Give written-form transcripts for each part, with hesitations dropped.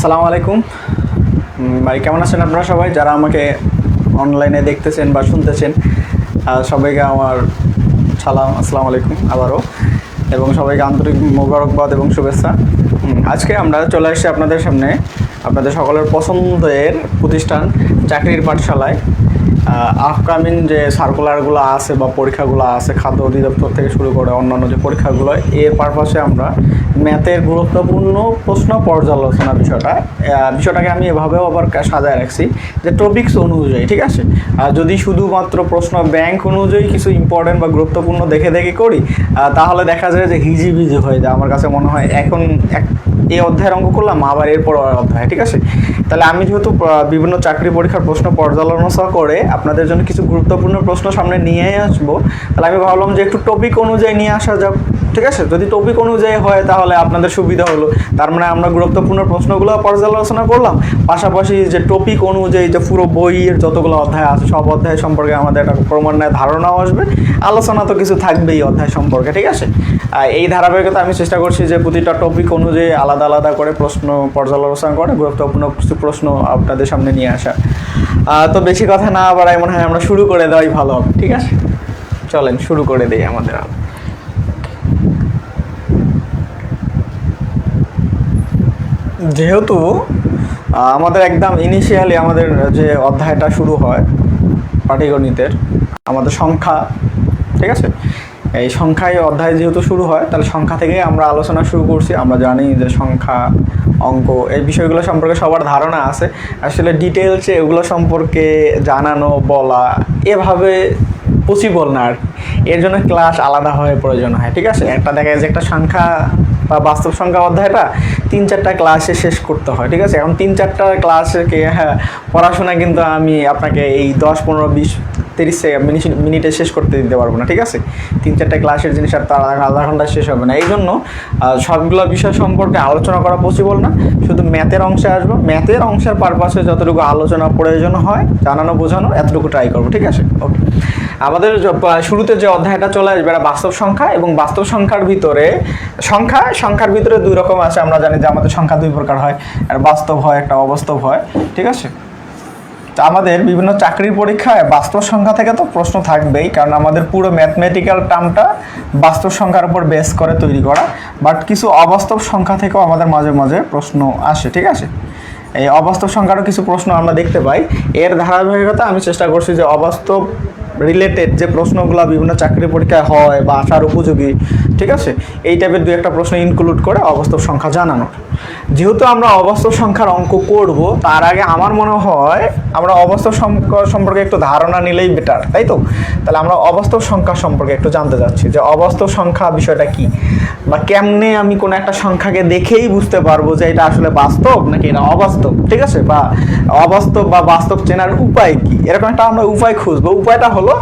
আসসালামু আলাইকুম ভাই, কেমন আছেন আপনারা সবাই যারা আমাকে অনলাইনে দেখতেছেন বা শুনতেছেন? সবাইকে আমার সালাম, আসসালামু আলাইকুম আবারও, এবং সবাইকে আন্তরিক মোবারকবাদ এবং শুভেচ্ছা। আজকে আমরা চলে আসছি আপনাদের সামনে আপনাদের সকলের পছন্দের প্রতিষ্ঠান চাকরির পাঠশালায় আপকামিং যে সার্কুলারগুলো আছে বা পরীক্ষাগুলো আছে খাদ্য অধিদপ্তর থেকে শুরু করে অন্যান্য যে পরীক্ষাগুলো, এর পারপাসে আমরা ম্যাথের গুরুত্বপূর্ণ প্রশ্ন পর্যালোচনা বিষয়টাকে আমি এভাবেও আবার সাজায় রাখছি যে টপিকস অনুযায়ী, ঠিক আছে? যদি শুধুমাত্র প্রশ্ন ব্যাংক অনুযায়ী কিছু ইম্পর্টেন্ট বা গুরুত্বপূর্ণ দেখে করি, তাহলে দেখা যায় যে হিজিবিজি হয়ে যায়। আমার কাছে মনে হয় এখন এই অধ্যায়ের অঙ্ক করলাম, আবার এরপর অধ্যায়, ঠিক আছে? তাহলে আমি যেহেতু বিভিন্ন চাকরি পরীক্ষার প্রশ্ন পর্যালোচনা করে আপনাদের জন্য কিছু গুরুত্বপূর্ণ প্রশ্ন সামনে নিয়ে আসবো, তাহলে আমি ভাবলাম যে একটু টপিক অনুযায়ী নিয়ে আসা যাক, ঠিক আছে? যদি টপিক অনুযায়ী হয় তাহলে আপনাদের সুবিধা হলো, তার মানে আমরা গুরুত্বপূর্ণ প্রশ্নগুলো পর্যালোচনা করলাম, পাশাপাশি যে টপিক অনুযায়ী যে পুরো বইয়ের যতগুলো অধ্যায় আছে সব অধ্যায় সম্পর্কে আমাদের একটা ক্রমান্বয়ে ধারণাও আসবে, আলোচনা তো কিছু থাকবেই অধ্যায় সম্পর্কে, ঠিক আছে? এই ধারাবাহিকতা আমি চেষ্টা করছি যে প্রতিটা টপিক অনুযায়ী আলাদা আলাদা করে প্রশ্ন পর্যালোচনা করে গুরুত্বপূর্ণ কিছু প্রশ্ন আপনাদের সামনে নিয়ে আসা। তো বেশি কথা না বাড়াই, মনে হয় আমরা শুরু করে দেওয়াই ভালো হবে, ঠিক আছে? চলেন শুরু করে দিই আমাদের। যেহেতু আমাদের একদম ইনিশিয়ালি আমাদের যে অধ্যায়টা শুরু হয় পাটিগণিতের, আমাদের সংখ্যা, ঠিক আছে? এই সংখ্যায় অধ্যায় যেহেতু শুরু হয়, তাহলে সংখ্যা থেকেই আমরা আলোচনা শুরু করছি। আমরা জানি যে সংখ্যা, অঙ্ক, এই বিষয়গুলো সম্পর্কে সবার ধারণা আছে। আসলে ডিটেলসে এগুলো সম্পর্কে জানানো, বলা এভাবে পসিবল না আর, এর জন্য ক্লাস আলাদা হয়ে প্রয়োজন হয়, ঠিক আছে? একটা দেখা যায় যে একটা সংখ্যা বা বাস্তব সংখ্যা অধ্যায়টা 3-4টা ক্লাসে শেষ করতে হয়, ঠিক আছে? এখন 3-4টা ক্লাসকে পড়াশোনা কিন্তু আমি আপনাকে এই 10-15-20-30 মিনিটে শেষ করতে দিতে পারবো না, ঠিক আছে? 3-4টা ক্লাসের জিনিস আর তার আধা ঘন্টা শেষ হবে না। এই জন্য সবগুলো বিষয় সম্পর্কে আলোচনা করা পসিবল না, শুধু ম্যাথের অংশে আসবো। ম্যাথের অংশের পারপাসে যতটুকু আলোচনা প্রয়োজন হয়, জানানো বোঝানো, এতটুকু ট্রাই করবো, ঠিক আছে? ওকে, আমাদের শুরুতে যে অধ্যায়টা চলে আসবে এটা বাস্তব সংখ্যা, এবং বাস্তব সংখ্যার ভিতরে সংখ্যার ভিতরে দুই রকম আছে। আমরা জানি যে আমাদের সংখ্যা দুই প্রকার হয়, একটা বাস্তব হয়, একটা অবাস্তব হয়, ঠিক আছে? তো আমাদের বিভিন্ন চাকরির পরীক্ষায় বাস্তব সংখ্যা থেকে তো প্রশ্ন থাকবেই, কারণ আমাদের পুরো ম্যাথমেটিক্যাল টার্মটা বাস্তব সংখ্যার উপর বেস করে তৈরি করা। বাট কিছু অবাস্তব সংখ্যা থেকেও আমাদের মাঝে মাঝে প্রশ্ন আসে, ঠিক আছে? এই অবাস্তব সংখ্যারও কিছু প্রশ্ন আমরা দেখতে পাই। এর ধারাবাহিকতা আমি চেষ্টা করছি যে অবাস্তব রিলেটেড যে প্রশ্নগুলো বিভিন্ন চাকরি পরীক্ষায় হয় বা আসার উপযোগী, ঠিক আছে, এই টাইপের দু একটা প্রশ্ন ইনক্লুড করে অবাস্তব সংখ্যা জানানো। যেহেতু আমরা অবাস্তব সংখ্যার অঙ্ক করব, তার আগে আমার মনে হয় আমরা অবাস্তব সংখ্যা সম্পর্কে একটু ধারণা নিলেই বেটার, তাই তো? তাহলে আমরা অবাস্তব সংখ্যা সম্পর্কে একটু জানতে চাচ্ছি যে অবাস্তব সংখ্যা বিষয়টা কি, বা কেমনে আমি কোনো একটা সংখ্যাকে দেখেই বুঝতে পারবো যে এটা আসলে বাস্তব নাকি এটা অবাস্তব, ঠিক আছে? বা অবাস্তব বা বাস্তব চেনার উপায় কি, এরকম একটা আমরা উপায় খুঁজবো। উপায়টা হলো,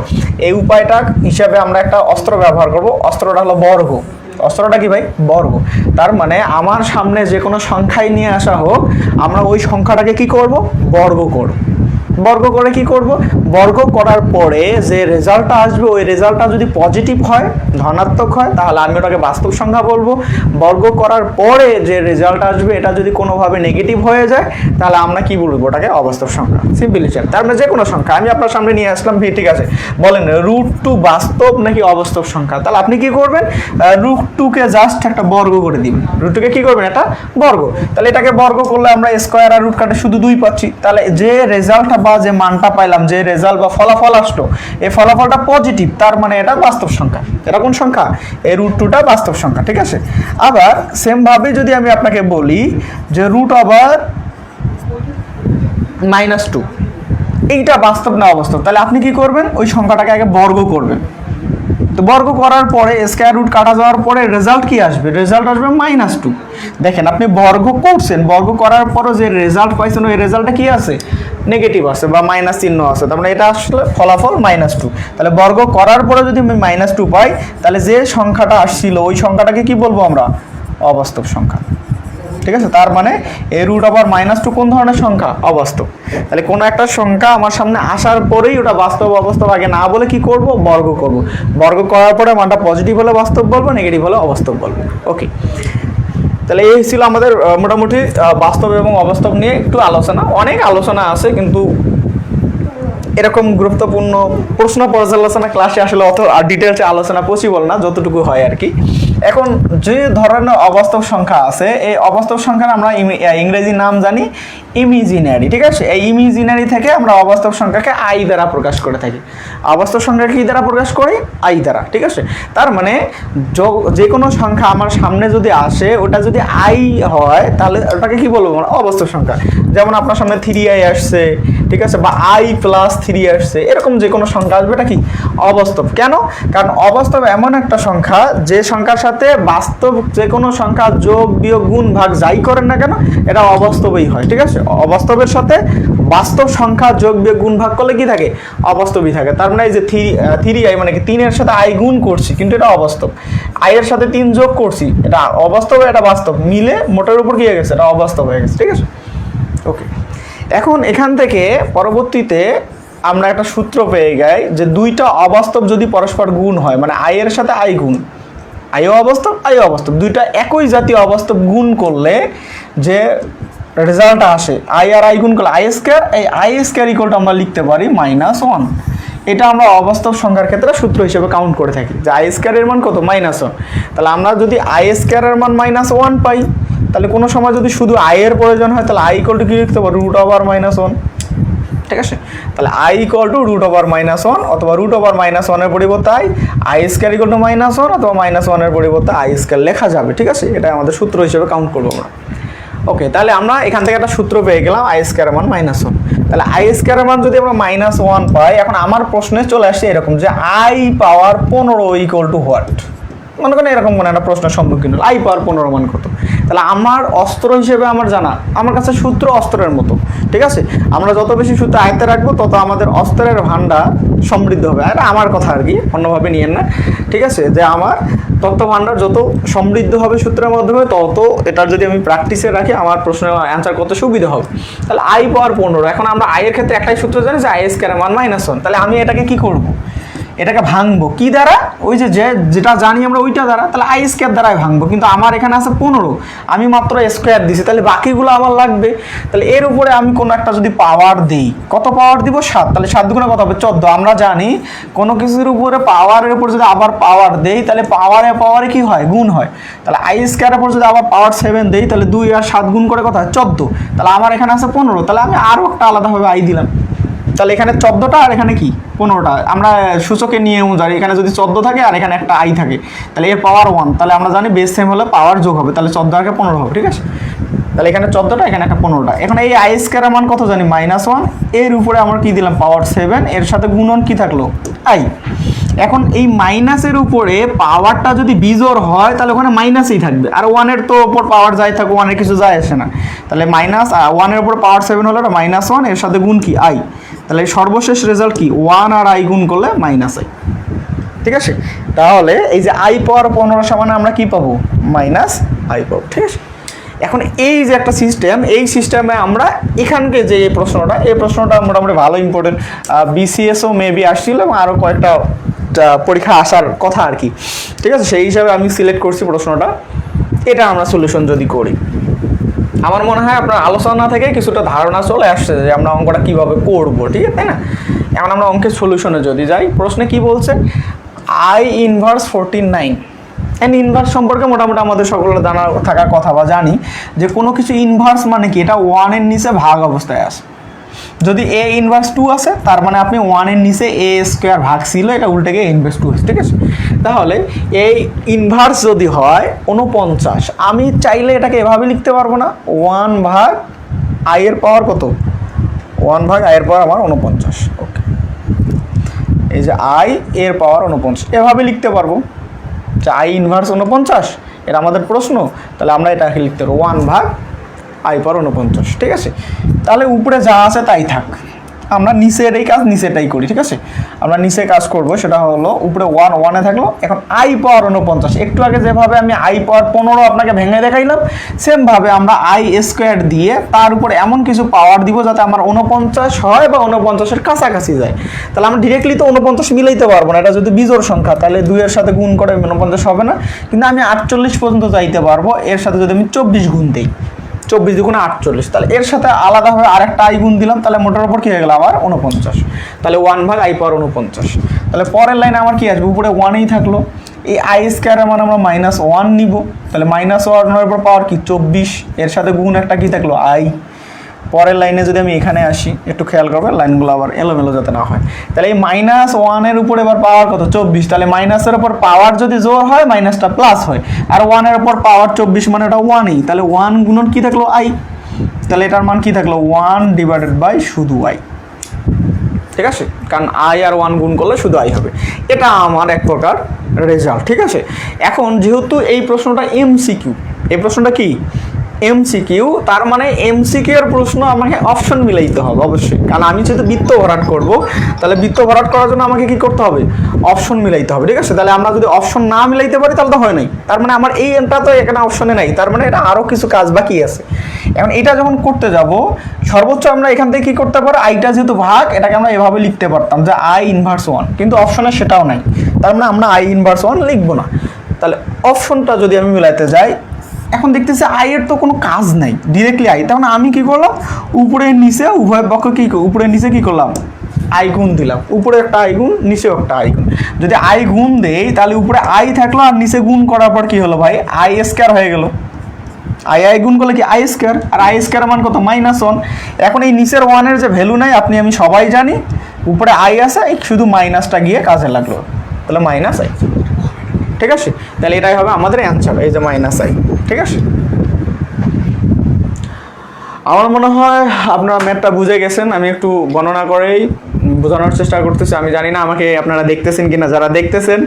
এই উপায়টা হিসাবে আমরা একটা অস্ত্র ব্যবহার করব। অস্ত্রটা হলো বর্গ। অস্ত্রটা কি ভাই? বর্গ। তার মানে আমার সামনে যে কোনো সংখ্যাই নিয়ে আসা হোক, আমরা ওই সংখ্যাটাকে কি করব? বর্গ করব। বর্গ করে কি করব? বর্গ করার পরে যে রেজাল্টটা আসবে, ওই রেজাল্টটা যদি পজিটিভ হয়, ধনাত্মক হয়, তাহলে আমি ওটাকে বাস্তব সংখ্যা বলবো। বর্গ করার পরে যে রেজাল্ট আসবে, এটা যদি কোনোভাবে নেগেটিভ হয়ে যায়, তাহলে আমরা কি বলবো? ওটাকে অবাস্তব সংখ্যা। সিম্পলি চান, তার মানে যে কোনো সংখ্যা আমি আপনার সামনে নিয়ে আসলাম, ঠিক আছে? বলেন √2 বাস্তব নাকি অবাস্তব সংখ্যা? তাহলে আপনি কি করবেন? √2কে জাস্ট একটা বর্গ করে দিবেন। √2কে কি করবেন? একটা বর্গ। তাহলে এটাকে বর্গ করলে আমরা স্কোয়ার আর রুট কাটে শুধু 2 পাচ্ছি। তাহলে যে রেজাল্টটা বা যে মানটা পাইলাম, যে রেজাল্ট বা ফলাফল আসলো, এই ফলাফলটা পজিটিভ, তার মানে এটা বাস্তব সংখ্যা। এটা কোন সংখ্যা? এই √2টা বাস্তব সংখ্যা, ঠিক আছে? আবার সেম ভাবে যদি আমি আপনাকে বলি যে √(-2) এইটা বাস্তব না অবাস্তব, তাহলে আপনি কি করবেন? ওই সংখ্যাটাকে আগে বর্গ করবেন। তো বর্গ করার পরে স্কয়ার রুট কাটা যাওয়ার পরে রেজাল্ট কি আসবে? রেজাল্ট আসবে -2। দেখেন, আপনি বর্গ করছেন, বর্গ করার পরও যে রেজাল্ট পাইছেন, ওই রেজাল্টটা কি আছে? নেগেটিভ আছে বা মাইনাস চিহ্ন আছে। তার মানে এটা আসলে ফলাফল -2। তাহলে বর্গ করার পরে যদি আমি -2 পাই, তাহলে যে সংখ্যাটা আসছিল ওই সংখ্যাটাকে কি বলবো আমরা? অবাস্তব সংখ্যা, ঠিক আছে? তার মানে এই √(-2) কোন ধরনের সংখ্যা? অবাস্তব। তাহলে কোনো একটা সংখ্যা আমার সামনে আসার পরেই ওটা বাস্তব অবাস্তব আগে না বলে কি করব? বর্গ করব। বর্গ করার পরে মানটা পজিটিভ হলে বাস্তব বলবো, নেগেটিভ হলে অবাস্তব বলবো। ওকে, তো তাহলে এই ছিল আমাদের মোটামুটি বাস্তব এবং অবাস্তব নিয়ে একটু আলোচনা। অনেক আলোচনা আছে, কিন্তু এরকম গুরুত্বপূর্ণ প্রশ্ন পর্যালোচনা ক্লাসে আসলে অত ডিটেলসে আলোচনা পসিবল না, যতটুকু হয় আর কি। এখন যে ধরনের অবাস্তব সংখ্যা আছে, এই অবাস্তব সংখ্যার আমরা ইংরেজি নাম জানি ইমাজিনারি, ঠিক আছে। এই ইমাজিনারি থেকে আমরা অবাস্তব সংখ্যাকে আই দ্বারা প্রকাশ করে থাকি। অবাস্তব সংখ্যাকে কী দ্বারা প্রকাশ করি? আই দ্বারা, ঠিক আছে। তার মানে যে কোনো সংখ্যা আমার সামনে যদি আসে, ওটা যদি আই হয় তাহলে ওটাকে কি বলবো? মানে অবাস্তব সংখ্যা। যেমন আপনার সামনে 3i আসছে, ঠিক আছে, বা i+3 আসছে, এরকম যে কোনো সংখ্যা আসবে এটা কি? অবাস্তব। কেন? কারণ অবাস্তব এমন একটা সংখ্যা যে সংখ্যার সাথে বাস্তব যে কোনো সংখ্যা যোগ বিয়োগ গুণ ভাগ যাই করেন না কেন, এটা অবাস্তবই হয়, ঠিক আছে। অবাস্তবের সাথে বাস্তব সংখ্যা যোগ বিয়োগ গুণ ভাগ করলে কি থাকে? অবাস্তবই থাকে। তার মানে এই যে 3i মানে কি 3 এর সাথে i গুণ করছি, কিন্তু এটা অবাস্তব। i এর সাথে 3 যোগ করছি, এটা অবাস্তব, এটা বাস্তব, মিলে মোটের উপর কি হয়ে গেছে? এটা অবাস্তব হয়ে গেছে, ঠিক আছে। ওকে, এখন এখান থেকে পরবর্তীতে আমরা একটা সূত্র পেয়ে যাই যে দুইটা অবাস্তব যদি পরস্পর গুণ হয়, মানে i এর সাথে i গুণ, আইও অবাস্তব আইও অবাস্তব, দুইটা একই জাতীয় অবাস্তব গুণ করলে যে রেজাল্ট আসে, আই আর আই গুণ করলে i², এই i² ইকুয়ালটা আমরা লিখতে পারি -1। এটা আমরা অবাস্তব সংখ্যার ক্ষেত্রে সূত্র হিসেবে কাউন্ট করে থাকি যে i² এর মান কত? -1। তাহলে আমরা যদি i² এর মান -1 পাই, তাহলে কোনো সময় যদি শুধু i এর প্রয়োজন হয়, তাহলে i ইকুয়াল টু কি লিখতে পারি? √(-1), ঠিক আছে। তাহলে i ইকুয়াল টু √(-1) অথবা √(-1) এর পরিবর্তে i² ইকুয়াল টু -1 অথবা -1 এর পরিবর্তে i² লেখা যাবে, ঠিক আছে। এটা আমাদের সূত্র হিসেবে কাউন্ট করবো আমরা। ওকে, তাহলে আমরা এখান থেকে একটা সূত্র পেয়ে গেলাম i² এর মান -1। তাহলে i² এর মান যদি আমরা -1 পাই, এখন আমার প্রশ্নে চলে আসছে এরকম যে i⁻15 ইকুয়াল টু হোয়াট? মনে করেন এরকম কোনো একটা প্রশ্নের সম্মুখীন হল, i⁻15 মান কত? তাহলে আমার অস্ত্র হিসেবে আমার জানা, আমার কাছে সূত্র অস্ত্রের মতো, ঠিক আছে। আমরা যত বেশি সূত্র আয়ত্তে রাখবো, তত আমাদের অস্ত্রের ভান্ডার সমৃদ্ধ হবে। আর আমার কথা আর কি, অন্যভাবে নিয়েন না, ঠিক আছে। যে আমার তত্ত্ব ভান্ডার যত সমৃদ্ধ হবে সূত্রের মাধ্যমে, তত এটার যদি আমি প্র্যাকটিসে রাখি, আমার প্রশ্নের অ্যান্সার করতে সুবিধা হবে। তাহলে i⁻15, এখন আমরা i এর ক্ষেত্রে একটাই সূত্র জানি যে i² এর মান -1। তাহলে আমি এটাকে কি করব? এটাকে ভাঙবো কি দ্বারা? ওই যে যেটা জানি আমরা ওইটা দ্বারা, তাহলে i² দ্বারাই ভাঙবো। কিন্তু আমার এখানে আছে 15, আমি মাত্র স্কোয়ার দিছি, তাহলে বাকিগুলো আমার লাগবে। তাহলে এর উপরে আমি কোনো একটা যদি পাওয়ার দিই, কত পাওয়ার দিব? 7। তাহলে 7 দুগুণে কত হবে? 14। আমরা জানি কোনো কিছুর উপরে পাওয়ারের উপর যদি আবার পাওয়ার দেই, তাহলে পাওয়ারে কি হয়? গুণ হয়। তাহলে i² এর উপর যদি আবার পাওয়ার 7 দেই, তাহলে 2 আর 7 গুণ করে কত হয়? 14। তাহলে আমার এখানে আছে 15, তাহলে আমি আরও একটা আলাদাভাবে i দিলাম। তাহলে এখানে 14টা আর এখানে কি 15টা। আমরা সূচকে নিয়ে অনুযায়ী এখানে যদি 14 থাকে আর এখানে একটা i থাকে, তাহলে এর পাওয়ার 1। তাহলে আমরা জানি বেস সেম হলে পাওয়ার যোগ হবে, তাহলে 14 আর 15 হবে, ঠিক আছে। তাহলে এখানে 14টা, এখানে একটা 15টা। এখন এই i² এর মান কত জানি? -1। এর উপরে আমরা কি দিলাম? পাওয়ার 7, এর সাথে গুণন কি থাকলো? i। এখন এই মাইনাসের উপরে পাওয়ারটা যদি বিজোড় হয়, তাহলে ওখানে মাইনাসই থাকবে। আর 1-এর তো ওপর পাওয়ার যাই থাকুক, 1-এর কিছু যায় আসে না। তাহলে -1-এর উপর পাওয়ার 7 হলো -1, এর সাথে গুণ কি? i। তাহলে সর্বশেষ রেজাল্ট কি? 1 আর i গুণ করলে -i, ঠিক আছে। তাহলে এই যে i⁻15 সমান আমরা কি পাবো? -i পাবো, ঠিক আছে। এখন এই যে একটা সিস্টেম, এই সিস্টেমে আমরা এখানকে যে এই প্রশ্নটা মোটামুটি ভালো ইম্পর্টেন্ট, BCSও মেবি আসছিল এবং আরও কয়েকটা পরীক্ষা আসার কথা আর কি, ঠিক আছে। সেই হিসাবে আমি সিলেক্ট করছি প্রশ্নটা। এটা আমরা সলিউশন যদি করি, আমার মনে হয় আপনার আলোচনা থেকে কিছুটা ধারণা চলে আসছে যে আমরা অঙ্কটা কীভাবে করবো, ঠিক আছে, তাই না? এখন আমরা অঙ্কের সলিউশনে যদি যাই, প্রশ্নে কি বলছে? i⁻49। ইনভার্স সম্পর্কে মোটামুটি আমাদের সকলের জানা থাকার কথা বা জানি যে কোনো কিছু ইনভার্স মানে কি? এটা 1-এর নিচে ভাগ অবস্থায় আসে। যদি a⁻2 আছে, তার মানে আপনি 1-এর নিচে a² ভাগ ছিল, এটা উল্টে গিয়ে a⁻2 আছে, ঠিক আছে। তাহলে এই ইনভার্স যদি হয় 49, আমি চাইলে এটাকে এভাবে লিখতে পারবো না? 1 ভাগ i এর পাওয়ার কত? 1 ভাগ i এর পাওয়ার আমার 49। ওকে, এই যে i এর পাওয়ার 49 এভাবে লিখতে পারবো যে i⁻49, এটা আমাদের প্রশ্ন। তাহলে আমরা এটাকে লিখতে পারবো 1 ভাগ i পাওয়ার 49, ঠিক আছে। তাহলে উপরে যা আছে তাই থাক, আমরা নিচের এই কাজ নিচেটাই করি, ঠিক আছে? আমরা নিচে কাজ করব, সেটা হলো উপরে 1 1-এ থাকলো, এখন আই পাওয়ার 49। একটু আগে যেভাবে আমি আই পাওয়ার 15 আপনাকে ভেঙে দেখাইলাম, সেমভাবে আমরা আই স্কোয়ার দিয়ে তার উপর এমন কিছু পাওয়ার দিব যাতে আমার 49 হয় বা 49-এর কাছাকাছি যায়। তাহলে আমরা ডিরেক্টলি তো 49 মিলাইতে পারবো না, এটা যদি বিজোড় সংখ্যা, তাহলে 2-এর সাথে গুণ করে 49 হবে না, কিন্তু আমি 48 পর্যন্ত যাইতে পারবো এর সাথে যদি আমি 24 গুণ দিই। 24 দুগুণে 48, তাহলে এর সাথে আলাদাভাবে আরেকটা আই গুণ দিলাম, তাহলে মোটার উপর কী হয়ে গেল আমার 49, তাহলে 1/i পাওয়ার 49। তাহলে পরের লাইনে আমার কি আসবে, উপরে 1ই থাকলো, এই আই স্কোয়ারের মানে আমরা -1 নিব, তাহলে -1-এর উপর পাওয়ার কি 24, এর সাথে গুণ একটা কি থাকলো আই। পরের লাইনে যদি আমি এখানে আসি, একটু খেয়াল করবে লাইনগুলো আবার এলোমেলো যাতে না হয়, তাহলে এই -1-এর উপর এবার পাওয়ার কত 24, তাহলে মাইনাসের উপর পাওয়ার যদি জোর হয় মাইনাসটা প্লাস হয়, আর 1-এর উপর পাওয়ার 24 মানে ওটা 1ই, তাহলে 1 গুণন কি থাকলো আই, তাহলে এটার মান কি থাকলো 1/, শুধু আই, ঠিক আছে? কারণ আই আর 1 গুণ করলে শুধু আই হবে। এটা আমার এক প্রকার রেজাল্ট, ঠিক আছে? এখন যেহেতু এই প্রশ্নটা এমসিকিউ, এই প্রশ্নটা কি এমসিকিউ, তার মানে এমসিকিউ এর প্রশ্ন আমাকে অপশন মিলাইতে হবে অবশ্যই, কারণ আমি যেহেতু বৃত্ত ভরাট করব, তাহলে বৃত্ত ভরাট করার জন্য আমাকে কি করতে হবে, অপশন মিলাইতে হবে, ঠিক আছে? তাহলে আমরা যদি অপশন না মিলাইতে পারি তাহলে তো হয় নাই, তার মানে আমার এই এনটা তো এখানে অপশনে নাই, তার মানে এটা আরও কিছু কাজ বাকি আছে। এখন এটা যখন করতে যাব, সর্বোচ্চ আমরা এখান থেকে কি করতে পারি, আইটা যেহেতু ভাগ, এটাকে আমরা এভাবে লিখতে পারতাম যে আই ইনভার্স 1, কিন্তু অপশনে সেটাও নাই, তার মানে আমরা আই ইনভার্স 1 লিখবো না। তাহলে অপশনটা যদি আমি মিলাইতে যাই, এখন দেখতেছি আই এর তো কোনো কাজ নাই, ডিরেক্টলি আই, তখন আমি কি করলাম, উপরে নিচে উভয় পক্ষ কি উপরে নিচে কি করলাম, আই গুণ দিলাম, উপরে একটা আই গুণ, নিচেও একটা আই গুণ। যদি আই গুণ দেই তাহলে উপরে আই থাকলো আর নিচে গুণ করার পর কি হলো ভাই, আই স্কোয়ার হয়ে গেল। আই গুণ করলে কি আই স্কোয়ার, আর আই স্কোয়ার মান কত -1। এখন এই নিচের 1-এর যে ভ্যালু নাই আপনি আমি সবাই জানি, উপরে আই আছে, শুধু মাইনাসটা গিয়ে কাজে লাগলো, তাহলে -i, ঠিক আছে? তাহলে এটাই হবে আমাদের অ্যান্সার, এই যে -i, ঠিক আছে? আমার মনে হয় আপনারা ম্যাথটা বুঝে গেছেন, আমি একটু গণনা করেই বোঝানোর চেষ্টা করতেছি। আমি জানি না আমাকে আপনারা দেখতেছেন কিনা, যারা দেখতেছেন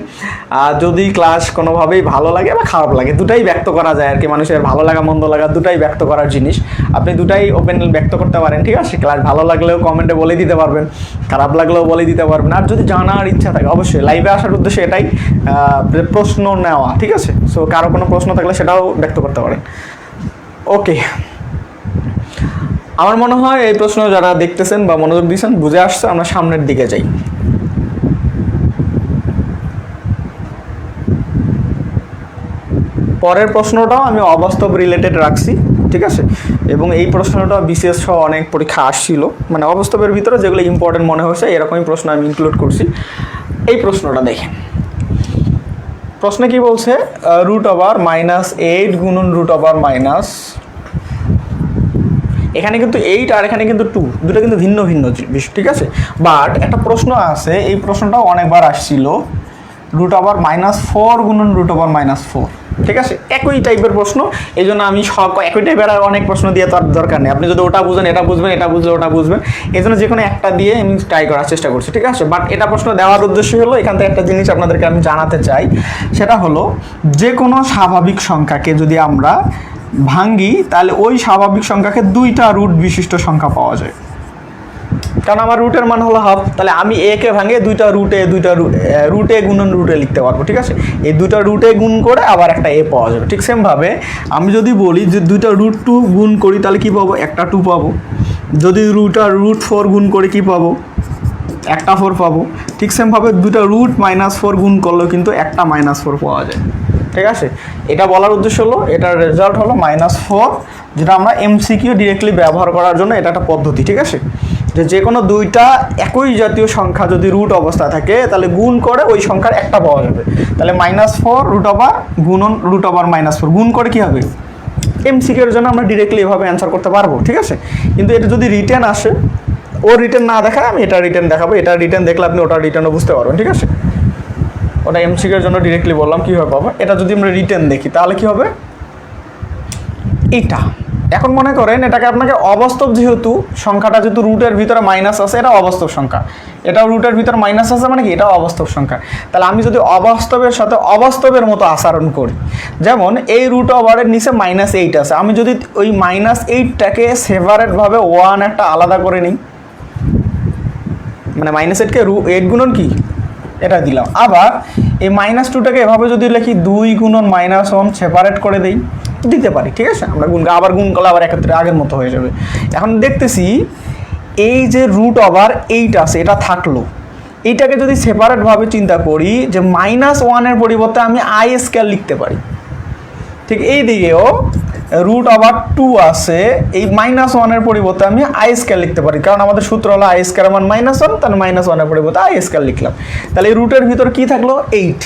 যদি ক্লাস কোনোভাবেই ভালো লাগে বা খারাপ লাগে, দুটাই ব্যক্ত করা যায় আর কি, মানুষের ভালো লাগা মন্দ লাগা দুটাই ব্যক্ত করার জিনিস, আপনি দুটাই ওপেন ব্যক্ত করতে পারেন, ঠিক আছে? ক্লাস ভালো লাগলেও কমেন্টে বলে দিতে পারবেন, খারাপ লাগলেও বলে দিতে পারবেন, আর যদি জানার ইচ্ছা থাকে অবশ্যই লাইভে আসার উদ্দেশ্যে এটাই, প্রশ্ন নেওয়া, ঠিক আছে? সো কারো কোনো প্রশ্ন থাকলে সেটাও ব্যক্ত করতে পারেন। ওকে, আমার মনে হয় এই প্রশ্ন যারা দেখতেছেন বা মনোযোগ দিচ্ছেন বুঝে আসছে, আমরা সামনের দিকে যাই। পরের প্রশ্নটাও আমি অবাস্তব রিলেটেড রাখছি, ঠিক আছে? এবং এই প্রশ্নটা বিশেষ সহ অনেক পরীক্ষা আসছিল, মানে অবাস্তবের ভিতরে যেগুলো ইম্পর্টেন্ট মনে হয়েছে এরকমই প্রশ্ন আমি ইনক্লুড করছি। এই প্রশ্নটা দেখেন, প্রশ্নে কি বলছে, √8 গুণন √, এখানে কিন্তু 8 আর এখানে কিন্তু 2, দুটো কিন্তু ভিন্ন ভিন্ন বিষয়, ঠিক আছে? বাট একটা প্রশ্ন আছে, এই প্রশ্নটাও অনেকবার আসছিল, √4 গুণন √4, ঠিক আছে? একই টাইপের প্রশ্ন, এই জন্য আমি একই টাইপের আর অনেক প্রশ্ন দিয়ে তো আর দরকার নেই, আপনি যদি ওটা বুঝেন এটা বুঝবেন, এটা বুঝলে ওটা বুঝবেন, এই জন্য যে কোনো একটা দিয়ে আমি ট্রাই করার চেষ্টা করছি, ঠিক আছে? বাট এটা প্রশ্ন দেওয়ার উদ্দেশ্য হলো, এখান থেকে একটা জিনিস আপনাদেরকে আমি জানাতে চাই, সেটা হলো যে কোনো স্বাভাবিক সংখ্যাকে যদি আমরা ভাঙ্গি তাহলে ওই স্বাভাবিক সংখ্যাকে 2টা রুট বিশিষ্ট সংখ্যা পাওয়া যায়, কারণ আমার রুটের মান হলো হাফ, তাহলে আমি এ কে ভাঙে দুইটা রুটে গুণন রুটে লিখতে পারবো, ঠিক আছে? এই দুইটা রুটে গুণ করে আবার একটা এ পাওয়া যাবে। ঠিক সেমভাবে আমি যদি বলি যে দুইটা √2 গুণ করি তাহলে কি পাবো, একটা 2 পাবো। যদি √4 গুণ করে কি পাবো, একটা 4 পাবো। ঠিক সেমভাবে দুইটা √-4 গুণ করলেও কিন্তু একটা -4 পাওয়া যায়, ঠিক আছে? এটা বলার উদ্দেশ্য হলো, এটার রেজাল্ট হলো -4, যেটা আমরা এমসিকিউ ডিরেক্টলি ব্যবহার করার জন্য এটা একটা পদ্ধতি, ঠিক আছে? যে কোনো দুইটা একই জাতীয় সংখ্যা যদি রুট অবস্থা থাকে তাহলে গুণ করে ওই সংখ্যার একটা পাওয়া যাবে, তাহলে -4 গুণন √-4 গুণ করে কি হবে, এমসিকিউর জন্য আমরা ডিরেক্টলি এভাবে অ্যান্সার করতে পারবো, ঠিক আছে? কিন্তু এটা যদি রিটেন আসে, ও রিটেন না দেখায় আমি এটা রিটেন দেখাবো, এটা রিটেন দেখলে আপনি ওটা রিটেনও বুঝতে পারবেন, ঠিক আছে? ওটা এমসিকিউর জন্য ডিরেক্টলি বললাম কীভাবে পাবো, এটা যদি আমরা রিটেন দেখি তাহলে কি হবে, এটা এখন মনে করেন এটাকে আপনাকে অবাস্তব, যেহেতু সংখ্যাটা যেহেতু রুটের ভিতরে মাইনাস আছে, এটা অবাস্তব সংখ্যা, এটাও রুটের ভিতরে মাইনাস আছে মানে কি এটা অবাস্তব সংখ্যা। তাহলে আমি যদি অবাস্তবের সাথে অবাস্তবের মতো আচরণ করি, যেমন এই √এর নিচে -8 আছে, আমি যদি ওই -8টাকে সেপারেটভাবে 1 একটা আলাদা করে নিই, মানে -8কে 8 গুণন কি এটা দিলাম। আবার এই -2টাকে এভাবে যদি লিখি 2 গুণন -1 সেপারেট করে দেই, দিতে পারি, ঠিক আছে। আমরা আবার গুণ করলে আবার এক্ষেত্রে আগের মতো হয়ে যাবে। এখন দেখতেছি এই যে রুট ওভার 8 আছে এটা থাকলো, এইটাকে যদি সেপারেটভাবে চিন্তা করি যে -1-এর পরিবর্তে আমি আই স্কয়ার লিখতে পারি, ঠিক এই দিকেও রুট ওভার 2 আছে, এই -1-এর পরিবর্তে আমি আই স্কয়ার লিখতে পারি, কারণ আমাদের সূত্র হলো আই স্কয়ার মান -1, তাহলে -1-এর পরিবর্তে আই স্কয়ার লিখলাম। তাহলে এই রুটের ভিতর কি থাকলো 8,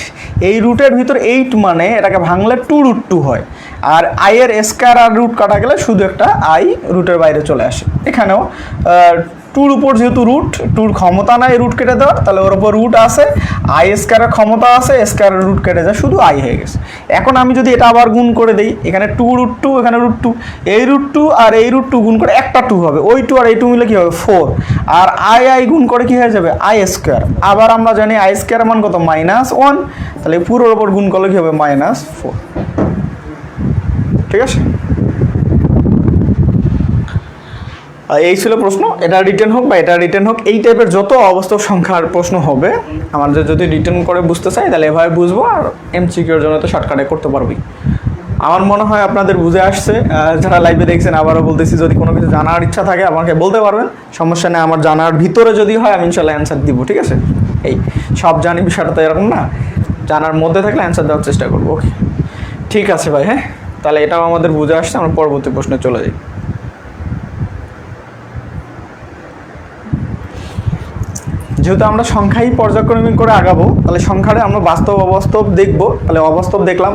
এই রুটের ভিতর 8 মানে এটাকে ভাঙলে 2√2 হয়, আর আই এর স্কয়ার আর রুট কাটা গেলে শুধু একটা আই রুটের বাইরে চলে আসে। এখানেও 2-র উপর যেহেতু রুট, 2-র ক্ষমতা নাই রুট কেটে দেওয়ার, তাহলে ওর উপর রুট আছে, আই স্কয়ারের ক্ষমতা আছে, স্কয়ারের রুট কেটে যায়, শুধু আই হয়ে গেছে। এখন আমি যদি এটা আবার গুণ করে দিই, এখানে 2√2, এখানে √2, এই √2 আর এই √2 গুণ করে একটা 2 হবে, ওই 2 আর এই 2 মিলে কি হবে 4, আর আই গুণ করে কি হয়ে যাবে আই স্কয়ার। আবার আমরা জানি আই স্কয়ার মান কত -1, তাহলে পুরোর উপর গুণ করলে কি হবে -4, ঠিক আছে। এই ছিল প্রশ্ন, এটা রিটার্ন হোক বা এটা রিটার্ন হোক, এই টাইপের যত অবাস্তব সংখ্যার প্রশ্ন হবে আমাদের যদি রিটার্ন করে বুঝতে চাই তাহলে এভাবে বুঝবো, আর এমসিকিউর জন্য তো শর্টকাটে করতে পারবি। আমার মনে হয় আপনাদের বুঝে আসছে। যারা লাইভে দেখছেন আবারও বলতেছি, যদি কোনো কিছু জানার ইচ্ছা থাকে আমাকে বলতে পারবেন, সমস্যা নেই। আমার জানার ভিতরে যদি হয় আমি ইনশাল্লাহ অ্যান্সার দিব, ঠিক আছে। এই সব জানি বিষয়টা তো এরকম না, জানার মধ্যে থাকলে অ্যান্সার দেওয়ার চেষ্টা করবো। ওকে, ঠিক আছে ভাই। হ্যাঁ, তাহলে এটাও আমাদের বুঝে আসছে, আমরা পরবর্তী প্রশ্নে চলে যাই। যেহেতু আমরা সংখ্যাই পর্যায়ক্রমিক করে আগাবো, তাহলে সংখ্যাটা আমরা বাস্তব অবাস্তব দেখবো। তাহলে অবাস্তব দেখলাম,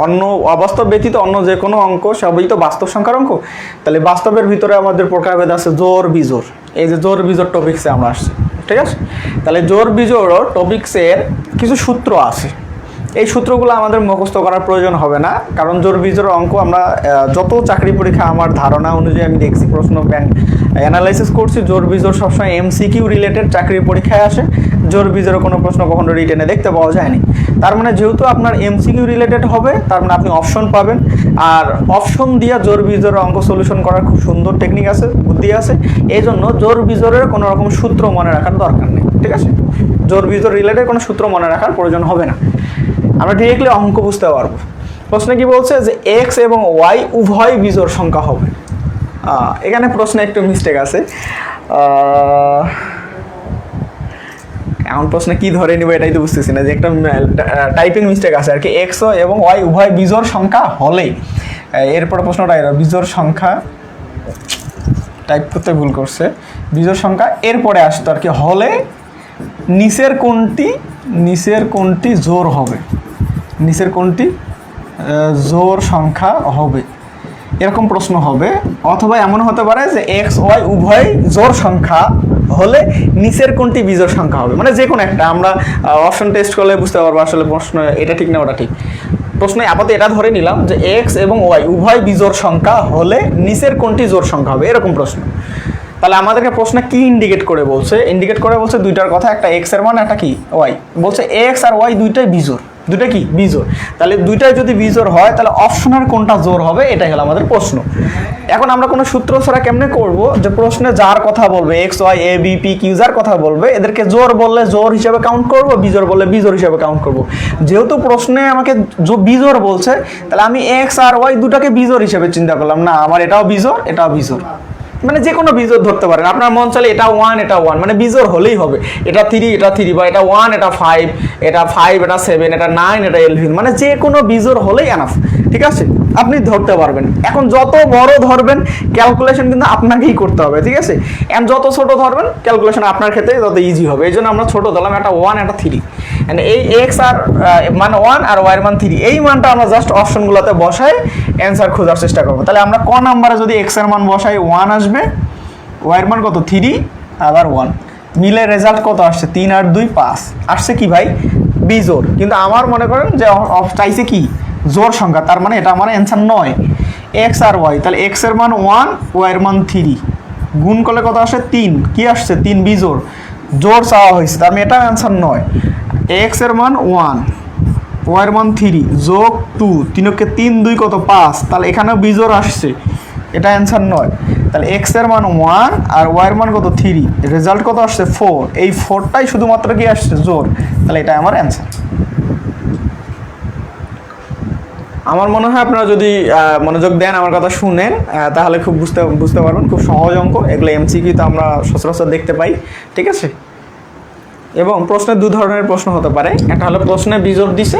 অন্য অবাস্তব ব্যতীত অন্য যে কোনো অঙ্ক সবই তো বাস্তব সংখ্যার অঙ্ক। তাহলে বাস্তবের ভিতরে আমাদের প্রকারভেদ আছে জোর বিজোড়, এই যে জোর বিজোড় টপিক্সে আমরা আসছি, ঠিক আছে। তাহলে জোর বিজোড় টপিক্সের কিছু সূত্র আছে, এই সূত্রগুলো আমাদের মুখস্থ করার প্রয়োজন হবে না, কারণ জোর বিজোড় অঙ্ক আমরা যত চাকরি পরীক্ষা আমার ধারণা অনুযায়ী আমি দেখছি, প্রশ্ন ব্যাংক অ্যানালাইসিস করছি, জোর বিজোড় সবসময় এমসিকিউ রিলেটেড চাকরির পরীক্ষায় আসে। জোর বিজোড় কোনো প্রশ্ন কখনো রিটেনে দেখতে পাওয়া যায়নি। তার মানে যেহেতু আপনার এমসিকিউ রিলেটেড হবে, তার মানে আপনি অপশন পাবেন, আর অপশন দিয়ে জোর বিজোড় অঙ্ক সলিউশন করার খুব সুন্দর টেকনিক আছে, বুদ্ধি আছে। এই জন্য জোর বিজোড়ের কোনো রকম সূত্র মনে রাখার দরকার নেই, ঠিক আছে। জোর বিজোড় রিলেটেড কোনো সূত্র মনে রাখার প্রয়োজন হবে না, আমরা ডিরেক্টলি অঙ্ক বুঝতে পারবো। প্রশ্নে কি বলছে যে এক্স এবং ওয়াই উভয় বিজোড় সংখ্যা হবে। এখানে প্রশ্নে একটু মিস্টেক আছে, এমন প্রশ্নে কি ধরে নিব এটাই তো বুঝতেছি না, যে একটা টাইপিং মিস্টেক আছে আর কি। এক্স এবং ওয়াই উভয় বিজোড় সংখ্যা হলে, এরপরে প্রশ্নটা এর বিজোড় সংখ্যা টাইপ করতে ভুল করছে, বিজোড় সংখ্যা এরপরে আসতো আর কি, হলে নিচের কোনটি জোড় হবে, নিচের কোনটি জোড় সংখ্যা হবে, এরকম প্রশ্ন হবে। অথবা এমন হতে পারে যে এক্স ওয়াই উভয় জোড় সংখ্যা হলে নিচের কোনটি বিজোড় সংখ্যা হবে, মানে যে কোনো একটা। আমরা অপশন টেস্ট করলে বুঝতে পারবো আসলে প্রশ্ন এটা ঠিক না ওটা ঠিক। প্রশ্নে আপাতত এটা ধরে নিলাম যে এক্স এবং ওয়াই উভয় বিজোড় সংখ্যা হলে নিচের কোনটি জোড় সংখ্যা হবে, এরকম প্রশ্ন। তাহলে আমাদেরকে প্রশ্ন কি ইন্ডিকেট করে বলছে, ইন্ডিকেট করে বলছে দুইটার কথা, একটা এক্স এর মান, একটা কি ওয়াই। বলছে এক্স আর ওয়াই দুইটাই বিজোড়, দুইটা কি বিজোড়। তাহলে দুইটাই যদি বিজোড় হয় তাহলে অপশনের কোনটা জোড় হবে, এটাই হলো আমাদের প্রশ্ন। এখন আমরা কোনো সূত্র ছাড়া কেমনে করব, যে প্রশ্নে যার কথা বলবে x Y A B P Q যার কথা বলবে, এদেরকে জোড় বললে জোড় হিসাবে কাউন্ট করব, বিজোড় বললে বিজোড় হিসাবে কাউন্ট করব। যেহেতু প্রশ্নে আমাকে বিজোড় বলছে, তাহলে আমি এক্স আর ওয়াই দুটাকে বিজোড় হিসাবে চিন্তা করলাম না, আমার এটাও বিজোড় এটাও বিজোড়, মানে যে কোনো বিজোড় ধরতে পারেন আপনার মন চাইলে, এটা 1 এটা 1, মানে বিজোড় হলেই হবে। এটা 3 এটা 3, বা এটা 1 এটা 5, এটা 5 এটা 7, এটা 9 এটা 11, মানে যে কোনো বিজোড় হলেই এনাফ, ঠিক আছে, আপনি ধরতে পারবেন। এখন যত বড় ধরবেন ক্যালকুলেশন কিন্তু আপনাকেই করতে হবে, ঠিক আছে। এখন যত ছোট ধরবেন ক্যালকুলেশন আপনার ক্ষেত্রে তত ইজি হবে। এই জন্য আমরা ছোট ধরলাম, এটা 1 এটা 3, এই এক্স আর মান 1 আর ওয়াই এর মান 3, এই মানটা আমরা জাস্ট অপশনগুলোতে বসাই অ্যান্সার খোঁজার চেষ্টা করবো। তাহলে আমরা ক নাম্বারে যদি এক্স এর মান বসাই 1 আসবে, ওয়াই এর মান কত 3 আবার 1, মিলে রেজাল্ট কত আসছে 3 আর 2 5 আসছে কি ভাই বিজোড়। কিন্তু আমার মনে করেন যে চাইছে কি জোড় সংখ্যা, তার মানে এটা আমার অ্যান্সার নয়। এক্স আর ওয়াই, তাহলে এক্স এর মান 1 ওয়াই এর মান 3, গুণ করলে কত আসে 3, কি আসছে 3 বিজোড়, জোড় চাওয়া হয়েছে, তার মানে এটা অ্যান্সার নয়। এক্স এর মান 1 ওয়াই এর মান 3 যোগ 2, 3 কে 3 2 কত 5, তাহলে এখানেও বিজোড় আসছে, এটা অ্যান্সার নয়। তাহলে এক্স এর মান 1 আর ওয়াই এর মান কত 3, রেজাল্ট কত আসছে 4। এই 4টাই শুধুমাত্র কি আসছে জোর, তাহলে এটা আমার অ্যান্সার। আমার মনে হয় আপনারা যদি মনোযোগ দেন, আমার কথা শুনেন, তাহলে খুব বুঝতে পারবেন। খুব সহজ অঙ্ক এগুলো, এমসিকিউ তো আমরা সচরাচর দেখতে পাই, ঠিক আছে। এবং প্রশ্নে দু ধরনের প্রশ্ন হতে পারে, একটা হলো প্রশ্নে বিজোড় দিছে,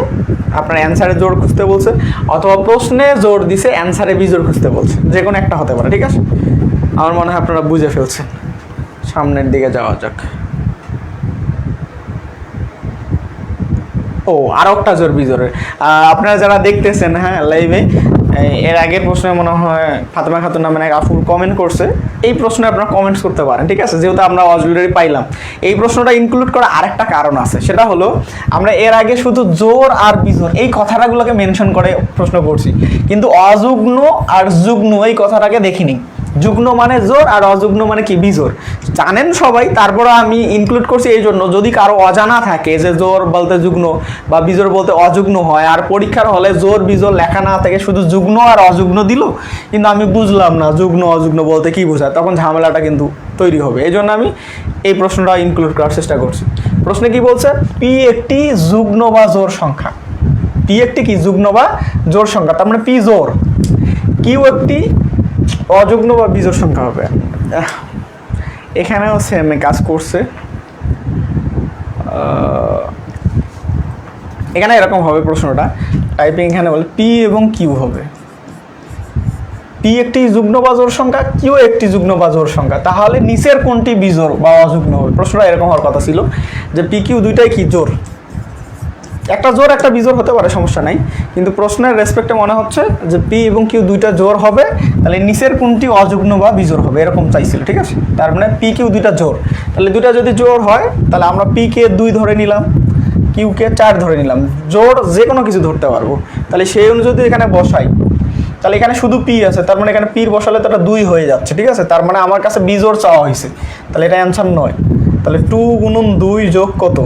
আপনার অ্যান্সারে জোর খুঁজতে বলছে, অথবা প্রশ্নে জোর দিছে অ্যান্সারে বিজোড় খুঁজতে বলছে, যে কোনো একটা হতে পারে, ঠিক আছে। আমার মনে হয় আপনারা বুঝে ফেলছেন। সামনের দিকে যাওয়া যাক। ও আরও একটা জোর বিজোরের, আপনারা যারা দেখতেছেন হ্যাঁ লাইভে, এর আগের প্রশ্নে মনে হয় ফাতেমা খাতুন নামে এক আফুল কমেন্ট করছে, এই প্রশ্নে আপনারা কমেন্টস করতে পারেন, ঠিক আছে। যেহেতু আমরা অলরেডি পাইলাম, এই প্রশ্নটা ইনক্লুড করার আরেকটা কারণ আছে, সেটা হলো আমরা এর আগে শুধু জোর আর বিজোর এই কথাটাগুলোকে মেনশন করে প্রশ্ন করছি, কিন্তু অযুগ্ন আর যুগ্ন এই কথাটাকে দেখিনি। যুগ্ন মানে জোর আর অযুগ্ন মানে কি বিজোর, জানেন সবাই, তারপরে আমি ইনক্লুড করছি এই জন্য যদি কারো অজানা থাকে যে জোর বলতে যুগ্ন বা বিজোর বলতে অযুগ্ন হয়, আর পরীক্ষার হলে জোর বিজোর লেখা না থেকে শুধু যুগ্ন আর অযুগ্ন দিল, কিন্তু আমি বুঝলাম না যুগ্ন অযুগ্ন বলতে কি বোঝায়, তখন ঝামেলাটা কিন্তু তৈরি হবে। এই জন্য আমি এই প্রশ্নটা ইনক্লুড করার চেষ্টা করছি। প্রশ্নে কি বলছে, পি একটি যুগ্ন বা জোর সংখ্যা। পি একটি কি যুগ্ন বা জোর সংখ্যা, তার মানে পি জোর। কিউ একটি অযুগ্ন বা বিজোড় সংখ্যা হবে। এখানেও সেম কাজ করছে, এখানে এরকম হবে প্রশ্নটা, টাইপিং এখানে বলে পি এবং কিউ হবে। পি একটি যুগ্ন বা জোড় সংখ্যা, কিউ একটি যুগ্ন বা জোড় সংখ্যা, তাহলে নিচের কোনটি বিজোড় বা অযুগ্ন হবে। প্রশ্নটা এরকম হওয়ার কথা ছিল যে পি কিউ দুইটাই কি জোড়, একটা জোর একটা বিজোড় হতে পারে, সমস্যা নাই, কিন্তু প্রশ্নের রেসপেক্টে মনে হচ্ছে যে পি এবং কিউ দুইটা জোর হবে, তাহলে নিচের কোনটি অযুগ্ন বা বিজোড় হবে এরকম চাইছিল, ঠিক আছে। তার মানে পি কিউ দুইটা জোর, তাহলে দুইটা যদি জোর হয় তাহলে আমরা পি কে 2 ধরে নিলাম, কিউ কে 4 ধরে নিলাম, জোর যে কোনো কিছু ধরতে পারবো। তাহলে সেই অনুযায়ী যদি এখানে বসাই, তাহলে এখানে শুধু পি আছে, তার মানে এখানে পির বসালে তো এটা 2 হয়ে যাচ্ছে, ঠিক আছে। তার মানে আমার কাছে বিজোড় চাওয়া হয়েছে, তাহলে এটা অ্যান্সার নয়। তাহলে 2 গুণন 2 যোগ কত,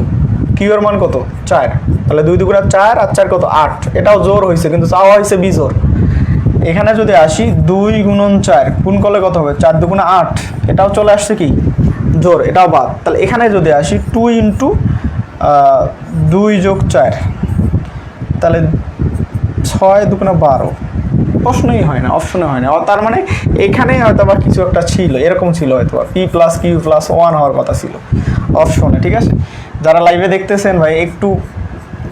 কিউ এর মান কত 4, তাহলে 2 দুগুণা 4 আর 4 কত 8, এটাও জোর হয়েছে কিন্তু চাওয়া হয়েছে বিজোড়। এখানে যদি আসি 2 গুণন 4 গুণ করলে কত হবে, 4 দুগুণা 8, এটাও চলে আসছে কি জোর, এটাও বাদ। তাহলে এখানে যদি আসি 2 ইন্টু 2 যোগ 4, তাহলে 6 দুগুণা 12, প্রশ্নই হয় না, অপশনে হয় না। তার মানে এখানে হয়তো বা কিছু একটা ছিল, এরকম ছিল হয়তো পি প্লাস কিউ প্লাস 1 হওয়ার কথা ছিল অপশনে, ঠিক আছে। যারা লাইভে দেখতেছেন ভাই, একটু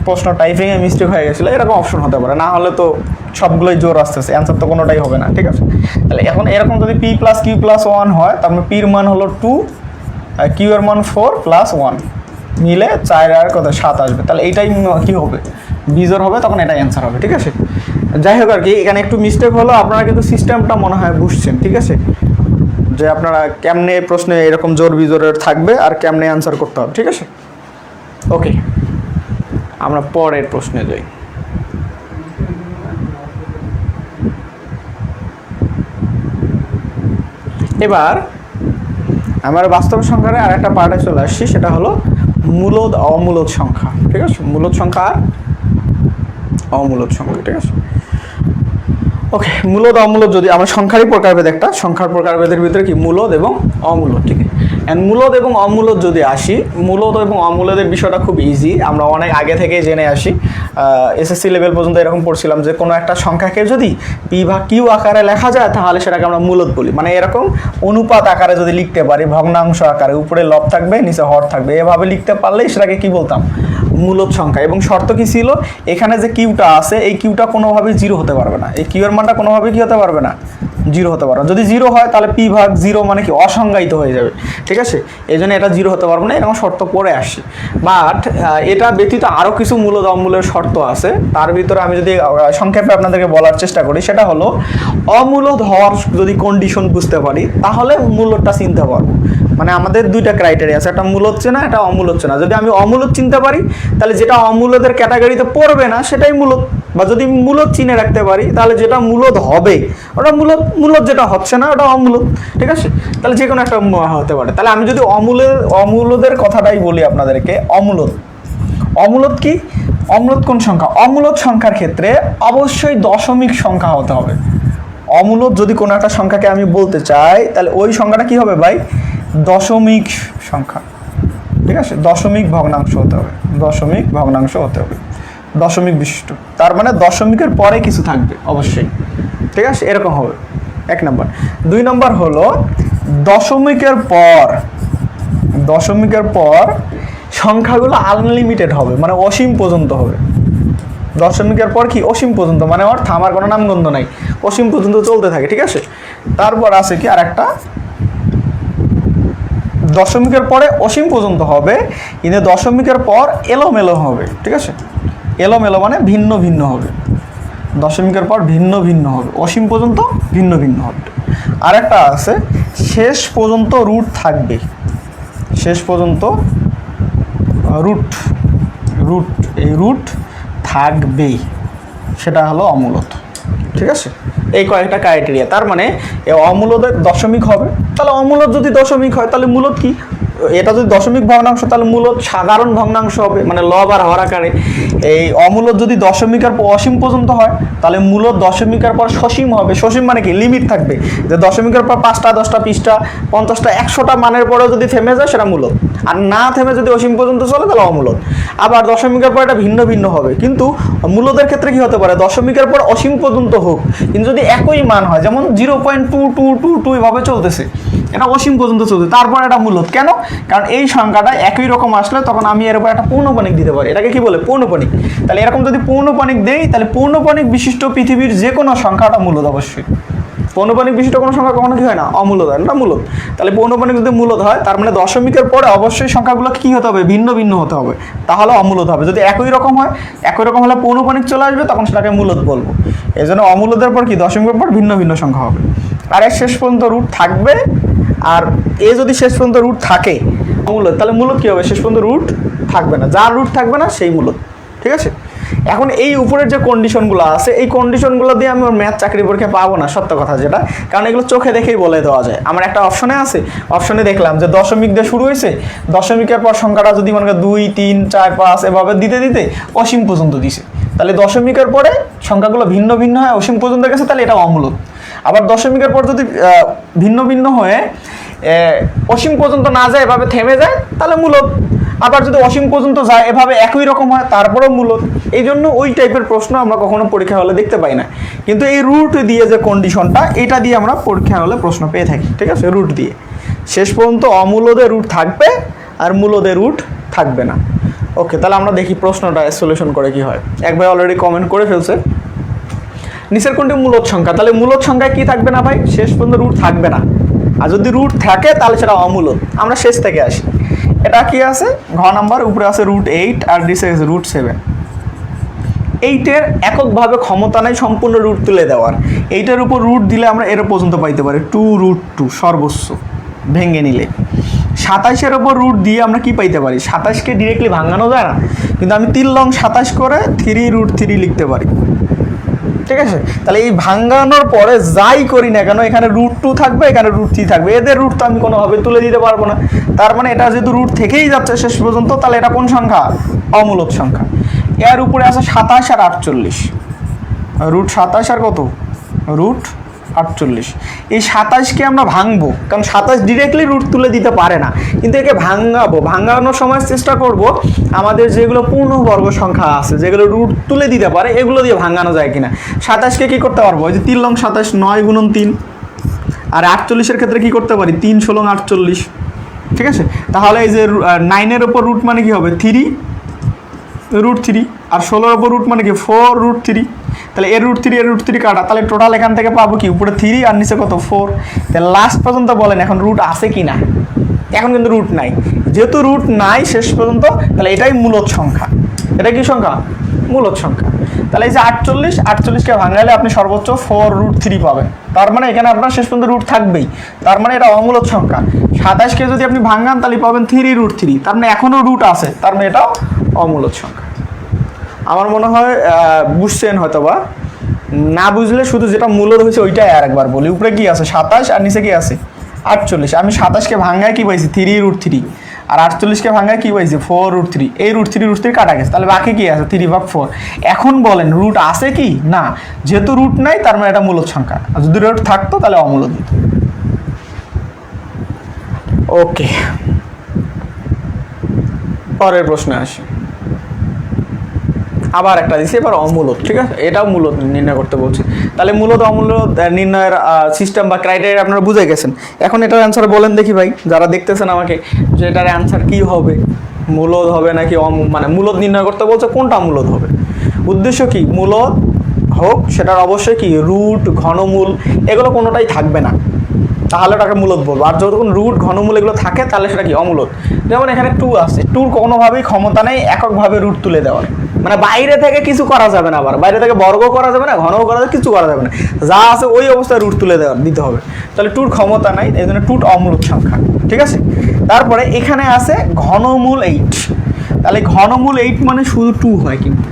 প্রশ্ন টাইপিংয়ে মিস্টেক হয়ে গেছিলো, এরকম অপশন হতে পারে, না হলে তো সবগুলোই জোর আসতেছে, অ্যান্সার তো কোনোটাই হবে না, ঠিক আছে। তাহলে এখন এরকম যদি পি প্লাস কিউ প্লাস 1 হয়, তার মানে পির মান হলো 2, কিউ এর মান 4 প্লাস 1 মিলে 4 আর কত 7 আসবে, তাহলে এইটাই কি হবে বিজোড় হবে, তখন এটাই অ্যান্সার হবে, ঠিক আছে। যাই হোক আর কি, এখানে একটু মিস্টেক হলো, আপনারা কিন্তু সিস্টেমটা মনে হয় বুঝছেন, ঠিক আছে, যে আপনারা কেমনে প্রশ্নে এরকম জোর বিজোড়ের থাকবে আর কেমনে অ্যান্সার করতে হবে, ঠিক আছে। ওকে, আমরা পরের প্রশ্নে যাই। এবার আমার বাস্তব সংখ্যার আর একটা পার্টে চলে আসছি, সেটা হলো মূলদ অমূলদ সংখ্যা, ঠিক আছে। মূলদ সংখ্যা আর অমূলদ সংখ্যা, ঠিক আছে। ওকে, মূলদ অমূলদ, যদি আমরা সংখ্যারই প্রকারভেদ, একটা সংখ্যার প্রকারভেদের ভিতরে কি মূলদ এবং অমূলদ, ঠিক আছে। অ্যান্ড মূলদ এবং অমূলদ যদি আসি, মূলদ এবং অমূলদের বিষয়টা খুব ইজি, আমরা অনেক আগে থেকে জেনে আসি, এসএসসি লেভেল পর্যন্ত এরকম পড়ছিলাম যে কোনো একটা সংখ্যাকে যদি পি বা কিউ আকারে লেখা যায় তাহলে সেটাকে আমরা মূলদ বলি, মানে এরকম অনুপাত আকারে যদি লিখতে পারি, ভগ্নাংশ আকারে, উপরে লব থাকবে নিচে হর থাকবে, এভাবে লিখতে পারলেই সেটাকে কি বলতাম মূলদ সংখ্যা। এবং শর্ত কি ছিল, এখানে যে কিউটা আছে এই কিউটা কোনোভাবেই 0 হতে পারবে না, এই কিউ এর মানটা কোনোভাবেই কি হতে পারবে না 0 হতে পারবে না। যদি 0 হয় তাহলে পি ভাগ 0 মানে কি অসংজ্ঞায়িত হয়ে যাবে, ঠিক আছে। এই জন্য এটা 0 হতে পারবে না, এরকম শর্ত পড়ে আসছে। বাট এটা ব্যতীত আরও কিছু মূলদ অমূলের শর্ত আছে, তার ভিতরে আমি যদি সংক্ষেপে আপনাদেরকে বলার চেষ্টা করি, সেটা হলো অমূলদ হওয়ার যদি কন্ডিশন বুঝতে পারি তাহলে মূলদটা চিনতে পারবো। মানে আমাদের দুইটা ক্রাইটেরিয়া আছে, একটা মূলদ চেনা, একটা অমূলদ চেনা। যদি আমি অমূলদ চিনতে পারি তাহলে যেটা অমূলদের ক্যাটাগরিতে পড়বে না সেটাই মূলদ, বা যদি মূলদ চিনে রাখতে পারি তাহলে যেটা মূলদ হবে ওটা মূলদ, মূলদ যেটা হচ্ছে না ওটা অমূলদ, ঠিক আছে। তাহলে যে কোনো একটা হতে পারে। তাহলে আমি যদি অমূলদের কথাটাই বলি আপনাদেরকে, অমূলদ কি, অমূলদ কোন সংখ্যা, অমূলদ সংখ্যার ক্ষেত্রে অবশ্যই দশমিক সংখ্যা হতে হবে। অমূলদ যদি কোনো একটা সংখ্যাকে আমি বলতে চাই তাহলে ওই সংখ্যাটা কি হবে ভাই, দশমিক সংখ্যা, ঠিক আছে, দশমিক ভগ্নাংশ হতে হবে, দশমিক ভগ্নাংশ হতে হবে, দশমিক বিশিষ্ট, তার মানে দশমিকের পরে কিছু থাকবে অবশ্যই, ঠিক আছে, এরকম হবে 1 নম্বর। 2 নম্বর হলো দশমিকের পর সংখ্যাগুলো আনলিমিটেড হবে, মানে অসীম পর্যন্ত হবে। দশমিকের পর কি অসীম পর্যন্ত, মানে ওর থামার কোনো নামগন্ধ নাই, অসীম পর্যন্ত চলতে থাকে, ঠিক আছে। তারপর আছে কি আরেকটা, দশমিকের পরে অসীম পর্যন্ত হবে, কিন্তু দশমিকের পর এলোমেলো হবে, ঠিক আছে, এলোমেলো মানে ভিন্ন ভিন্ন হবে, দশমিকের পর ভিন্ন ভিন্ন হবে, অসীম পর্যন্ত ভিন্ন ভিন্ন হবে। আরেকটা আছে শেষ পর্যন্ত রুট থাকবে, শেষ পর্যন্ত এই রুট থাকবেই, সেটা হলো অমূলদ, ঠিক আছে। এই কয়েকটা ক্রাইটেরিয়া, তার মানে অমূলদের দশমিক হবে, তাহলে অমূলদ যদি দশমিক হয় তাহলে মূলদ কি, এটা যদি দশমিক ভগ্নাংশ তাহলে মূলদ সাধারণ ভগ্নাংশ হবে, মানে লব আর হর আকারে। এই অমূলদ যদি দশমিকের পর অসীম পর্যন্ত হয় তাহলে মূলদ দশমিকের পর সসীম হবে, সসীম মানে কি লিমিট থাকবে, যে দশমিকের পর 5টা 10টা 20টা 50টা 100টা মানের পরেও যদি থেমে যায় সেটা মূলদ, আর না থেমে যদি অসীম পর্যন্ত চলে তাহলে অমূলদ। আবার দশমিকের পর এটা ভিন্ন ভিন্ন হবে, কিন্তু মূলদের ক্ষেত্রে কি হতে পারে, দশমিকের পর অসীম পর্যন্ত হোক কিন্তু যদি একই মান হয়, যেমন 0.2222 এভাবে চলতেছে, এটা অসীম পর্যন্ত চলছে, তারপর এটা মূলদ। কেন? কারণ এই সংখ্যাটা একই রকম আসলে তখন আমি এর উপর একটা পৌনঃপুনিক দিতে পারি, এটাকে কি বলে, পৌনঃপুনিক। তাহলে এরকম যদি পৌনঃপুনিক দেই তাহলে পৌনঃপুনিক বিশিষ্ট পৃথিবীর যে কোনো সংখ্যাটা মূলদ অবশ্যই। পৌনঃপুনিক বিশিষ্ট কোনো সংখ্যা কখনো কি হয় না, অমূলদ হয়, এটা মূলদ। তাহলে পৌনঃপুনিক যদি মূলদ হয় তার মানে দশমিকের পরে অবশ্যই সংখ্যাগুলো কি হতে হবে, ভিন্ন ভিন্ন হতে হবে, তাহলে অমূলদ হবে। যদি একই রকম হয়, একই রকম হলে পৌনঃপুনিক চলে আসবে, তখন সেটাকে মূলদ বলবো। এই জন্য অমূলদের পর কি দশমিকের পর ভিন্ন ভিন্ন সংখ্যা হবে, আর এর শেষ পর্যন্ত রুট থাকবে। আর এ যদি শেষ পর্যন্ত রুট থাকে মূলদ, তাহলে মূলদ কী হবে, শেষ পর্যন্ত রুট থাকবে না, যার রুট থাকবে না সেই মূলদ, ঠিক আছে। এখন এই উপরের যে কন্ডিশনগুলো আছে, এই কন্ডিশনগুলো দিয়ে আমি ম্যাথ চাকরি পরীক্ষা পাবো না, সত্য কথা যেটা, কারণ এগুলো চোখে দেখেই বলে দেওয়া যায়। আমার একটা অপশনে আছে, অপশনে দেখলাম যে দশমিক দিয়ে শুরু হয়েছে, দশমিকের পর সংখ্যাটা যদি মনে করেন 2 3 4 5 এভাবে দিতে দিতে অসীম পর্যন্ত দিছে, তাহলে দশমিকের পরে সংখ্যাগুলো ভিন্ন ভিন্ন হয়, অসীম পর্যন্ত গেছে, তাহলে এটা অমূলদ। আবার দশমিকের পর যদি ভিন্ন ভিন্ন হয়ে অসীম পর্যন্ত না যায়, এভাবে থেমে যায়, তাহলে মূলদ। আবার যদি অসীম পর্যন্ত যায় এভাবে একই রকম হয়, তারপরেও মূলদ। এই জন্য ওই টাইপের প্রশ্ন আমরা কখনো পরীক্ষা হলে দেখতে পাই না, কিন্তু এই রুট দিয়ে যে কন্ডিশনটা, এটা দিয়ে আমরা পরীক্ষা হলে প্রশ্ন পেয়ে থাকি, ঠিক আছে, রুট দিয়ে। শেষ পর্যন্ত অমূলদে রুট থাকবে আর মূলদে রুট থাকবে না। ওকে, তাহলে আমরা দেখি প্রশ্নটা সলিউশন করে কি হয়। এক ভাই অলরেডি কমেন্ট করে ফেলছে, নিচের কোনটি মূলদ সংখ্যা, তাহলে মূলদ সংখ্যায় কি থাকবে না ভাই, শেষ পর্যন্ত রুট থাকবে না, আর যদি রুট থাকে তাহলে সেটা অমূলদ। আমরা শেষ থেকে আসি, এটা কি আছে, ঘ নাম্বার, উপরে আছে √8 আর নিচে আছে √7। 8-এর এককভাবে ক্ষমতা নাই সম্পূর্ণ রুট তুলে দেওয়ার, 8-এর উপর রুট দিলে আমরা এর পর্যন্ত পাইতে পারি 2√2 সর্বোচ্চ ভেঙে নিলে। 27-এর উপর রুট দিয়ে আমরা কি পাইতে পারি, 27কে ডিরেক্টলি ভাঙানো যায় না, কিন্তু আমি 3 লং 27 করে 3√3 লিখতে পারি, ঠিক আছে। তাহলে এই ভাঙানোর পরে যাই করি না কেন, এখানে √2 থাকবে, এখানে √3 থাকবে, এদের রুট তো আমি কোনোভাবে তুলে দিতে পারবো না। তার মানে এটা যেহেতু রুট থেকেই যাচ্ছে শেষ পর্যন্ত, তাহলে এটা কোন সংখ্যা, অমূলদ সংখ্যা। এর উপরে আছে 27 আর 48, √27 আর কত, √48। এই 27কে আমরা ভাঙবো, কারণ 27 ডিরেক্টলি রুট তুলে দিতে পারে না, কিন্তু একে ভাঙানোর সময় চেষ্টা করব আমাদের যেগুলো পূর্ণবর্গ সংখ্যা আছে, যেগুলো রুট তুলে দিতে পারে, এগুলো দিয়ে ভাঙানো যায় কিনা। 27কে কি করতে পারবো, ওই যে 3 লং 27 9 গুণন 3, আর 48-এর ক্ষেত্রে কি করতে পারি, 3 16 48, ঠিক আছে। তাহলে এই যে 9-এর ওপর রুট মানে কি হবে 3√3, আর 16-এর ওপর রুট মানে কি 4√3, তাহলে এর √3 কাটা, তাহলে টোটাল এখান থেকে পাবো কি, উপরে 3 আর নিচে কত 4। তাহলে লাস্ট পর্যন্ত বলেন এখন রুট আছে কি না, এখন কিন্তু রুট নাই, যেহেতু রুট নাই শেষ পর্যন্ত, তাহলে এটাই মূলদ সংখ্যা। এটা কি সংখ্যা, মূলদ সংখ্যা। তাহলে এই যে 48কে ভাঙালে আপনি সর্বোচ্চ 4√3 পাবেন, তার মানে এখানে আপনার শেষ পর্যন্ত রুট থাকবেই, তার মানে এটা অমূলদ সংখ্যা। 27কে যদি আপনি ভাঙান তাহলে পাবেন 3√3, তার মানে এখনও রুট আছে, তার মানে এটাও অমূলদ সংখ্যা। আমার মনে হয় বুঝছেন হয়তো, বা না বুঝলে শুধু যেটা মূলদ হয়েছে ওইটাই আর একবার বলি। উপরে কি আছে 27 আর নিচে কি আছে 48, আমি 27কে ভাঙায় কি পাইছি 3√3, আর 48কে ভাঙায় কি পাইছে 4√3, এই √3 কাটা গেছে, তাহলে বাকি কি আছে 3/4। এখন বলেন রুট আছে কি না, যেহেতু রুট নাই তার মানে এটা মূলদ সংখ্যা, আর যদি রুট থাকতো তাহলে অমূলদ হতো। ওকে, পরের প্রশ্নে আসি। আবার একটা দিছি, এবার অমূলদ, ঠিক আছে, এটাও মূলদ নির্ণয় করতে বলছি। তাহলে মূলদ অমূলদ নির্ণয়ের সিস্টেম বা ক্রাইটেরিয়া আপনারা বুঝে গেছেন। এখন এটার অ্যান্সার বলেন দেখি ভাই, যারা দেখতেছেন আমাকে, যে এটার অ্যান্সার কী হবে, মূলদ হবে নাকি মানে মূলদ নির্ণয় করতে বলছে, কোনটা মূলদ হবে, উদ্দেশ্য কি, মূলদ হোক সেটার অবশ্যই কি রুট ঘনমূল এগুলো কোনোটাই থাকবে না, তাহলে ওটাকে মূলদ বলবো। আর যতক্ষণ রুট ঘনমূল এগুলো থাকে তাহলে সেটা কি অমূলদ। যেমন এখানে 2 আছে, 2 কোনোভাবেই ক্ষমতা নেই এককভাবে রুট তুলে দেওয়ার, মানে বাইরে থেকে কিছু করা যাবে না, আবার বাইরে থেকে বর্গ করা যাবে না, ঘনও করা যাবে, কিছু করা যাবে না, যা আছে ওই অবস্থায় রুট তুলে দিতে হবে, তাহলে 2 ক্ষমতা নাই, এই জন্য 2 অমূলদ সংখ্যা, ঠিক আছে। তারপরে এখানে আছে ঘনমূল 8, তাহলে ঘনমূল 8 মানে শুধু 2 হয়, কিন্তু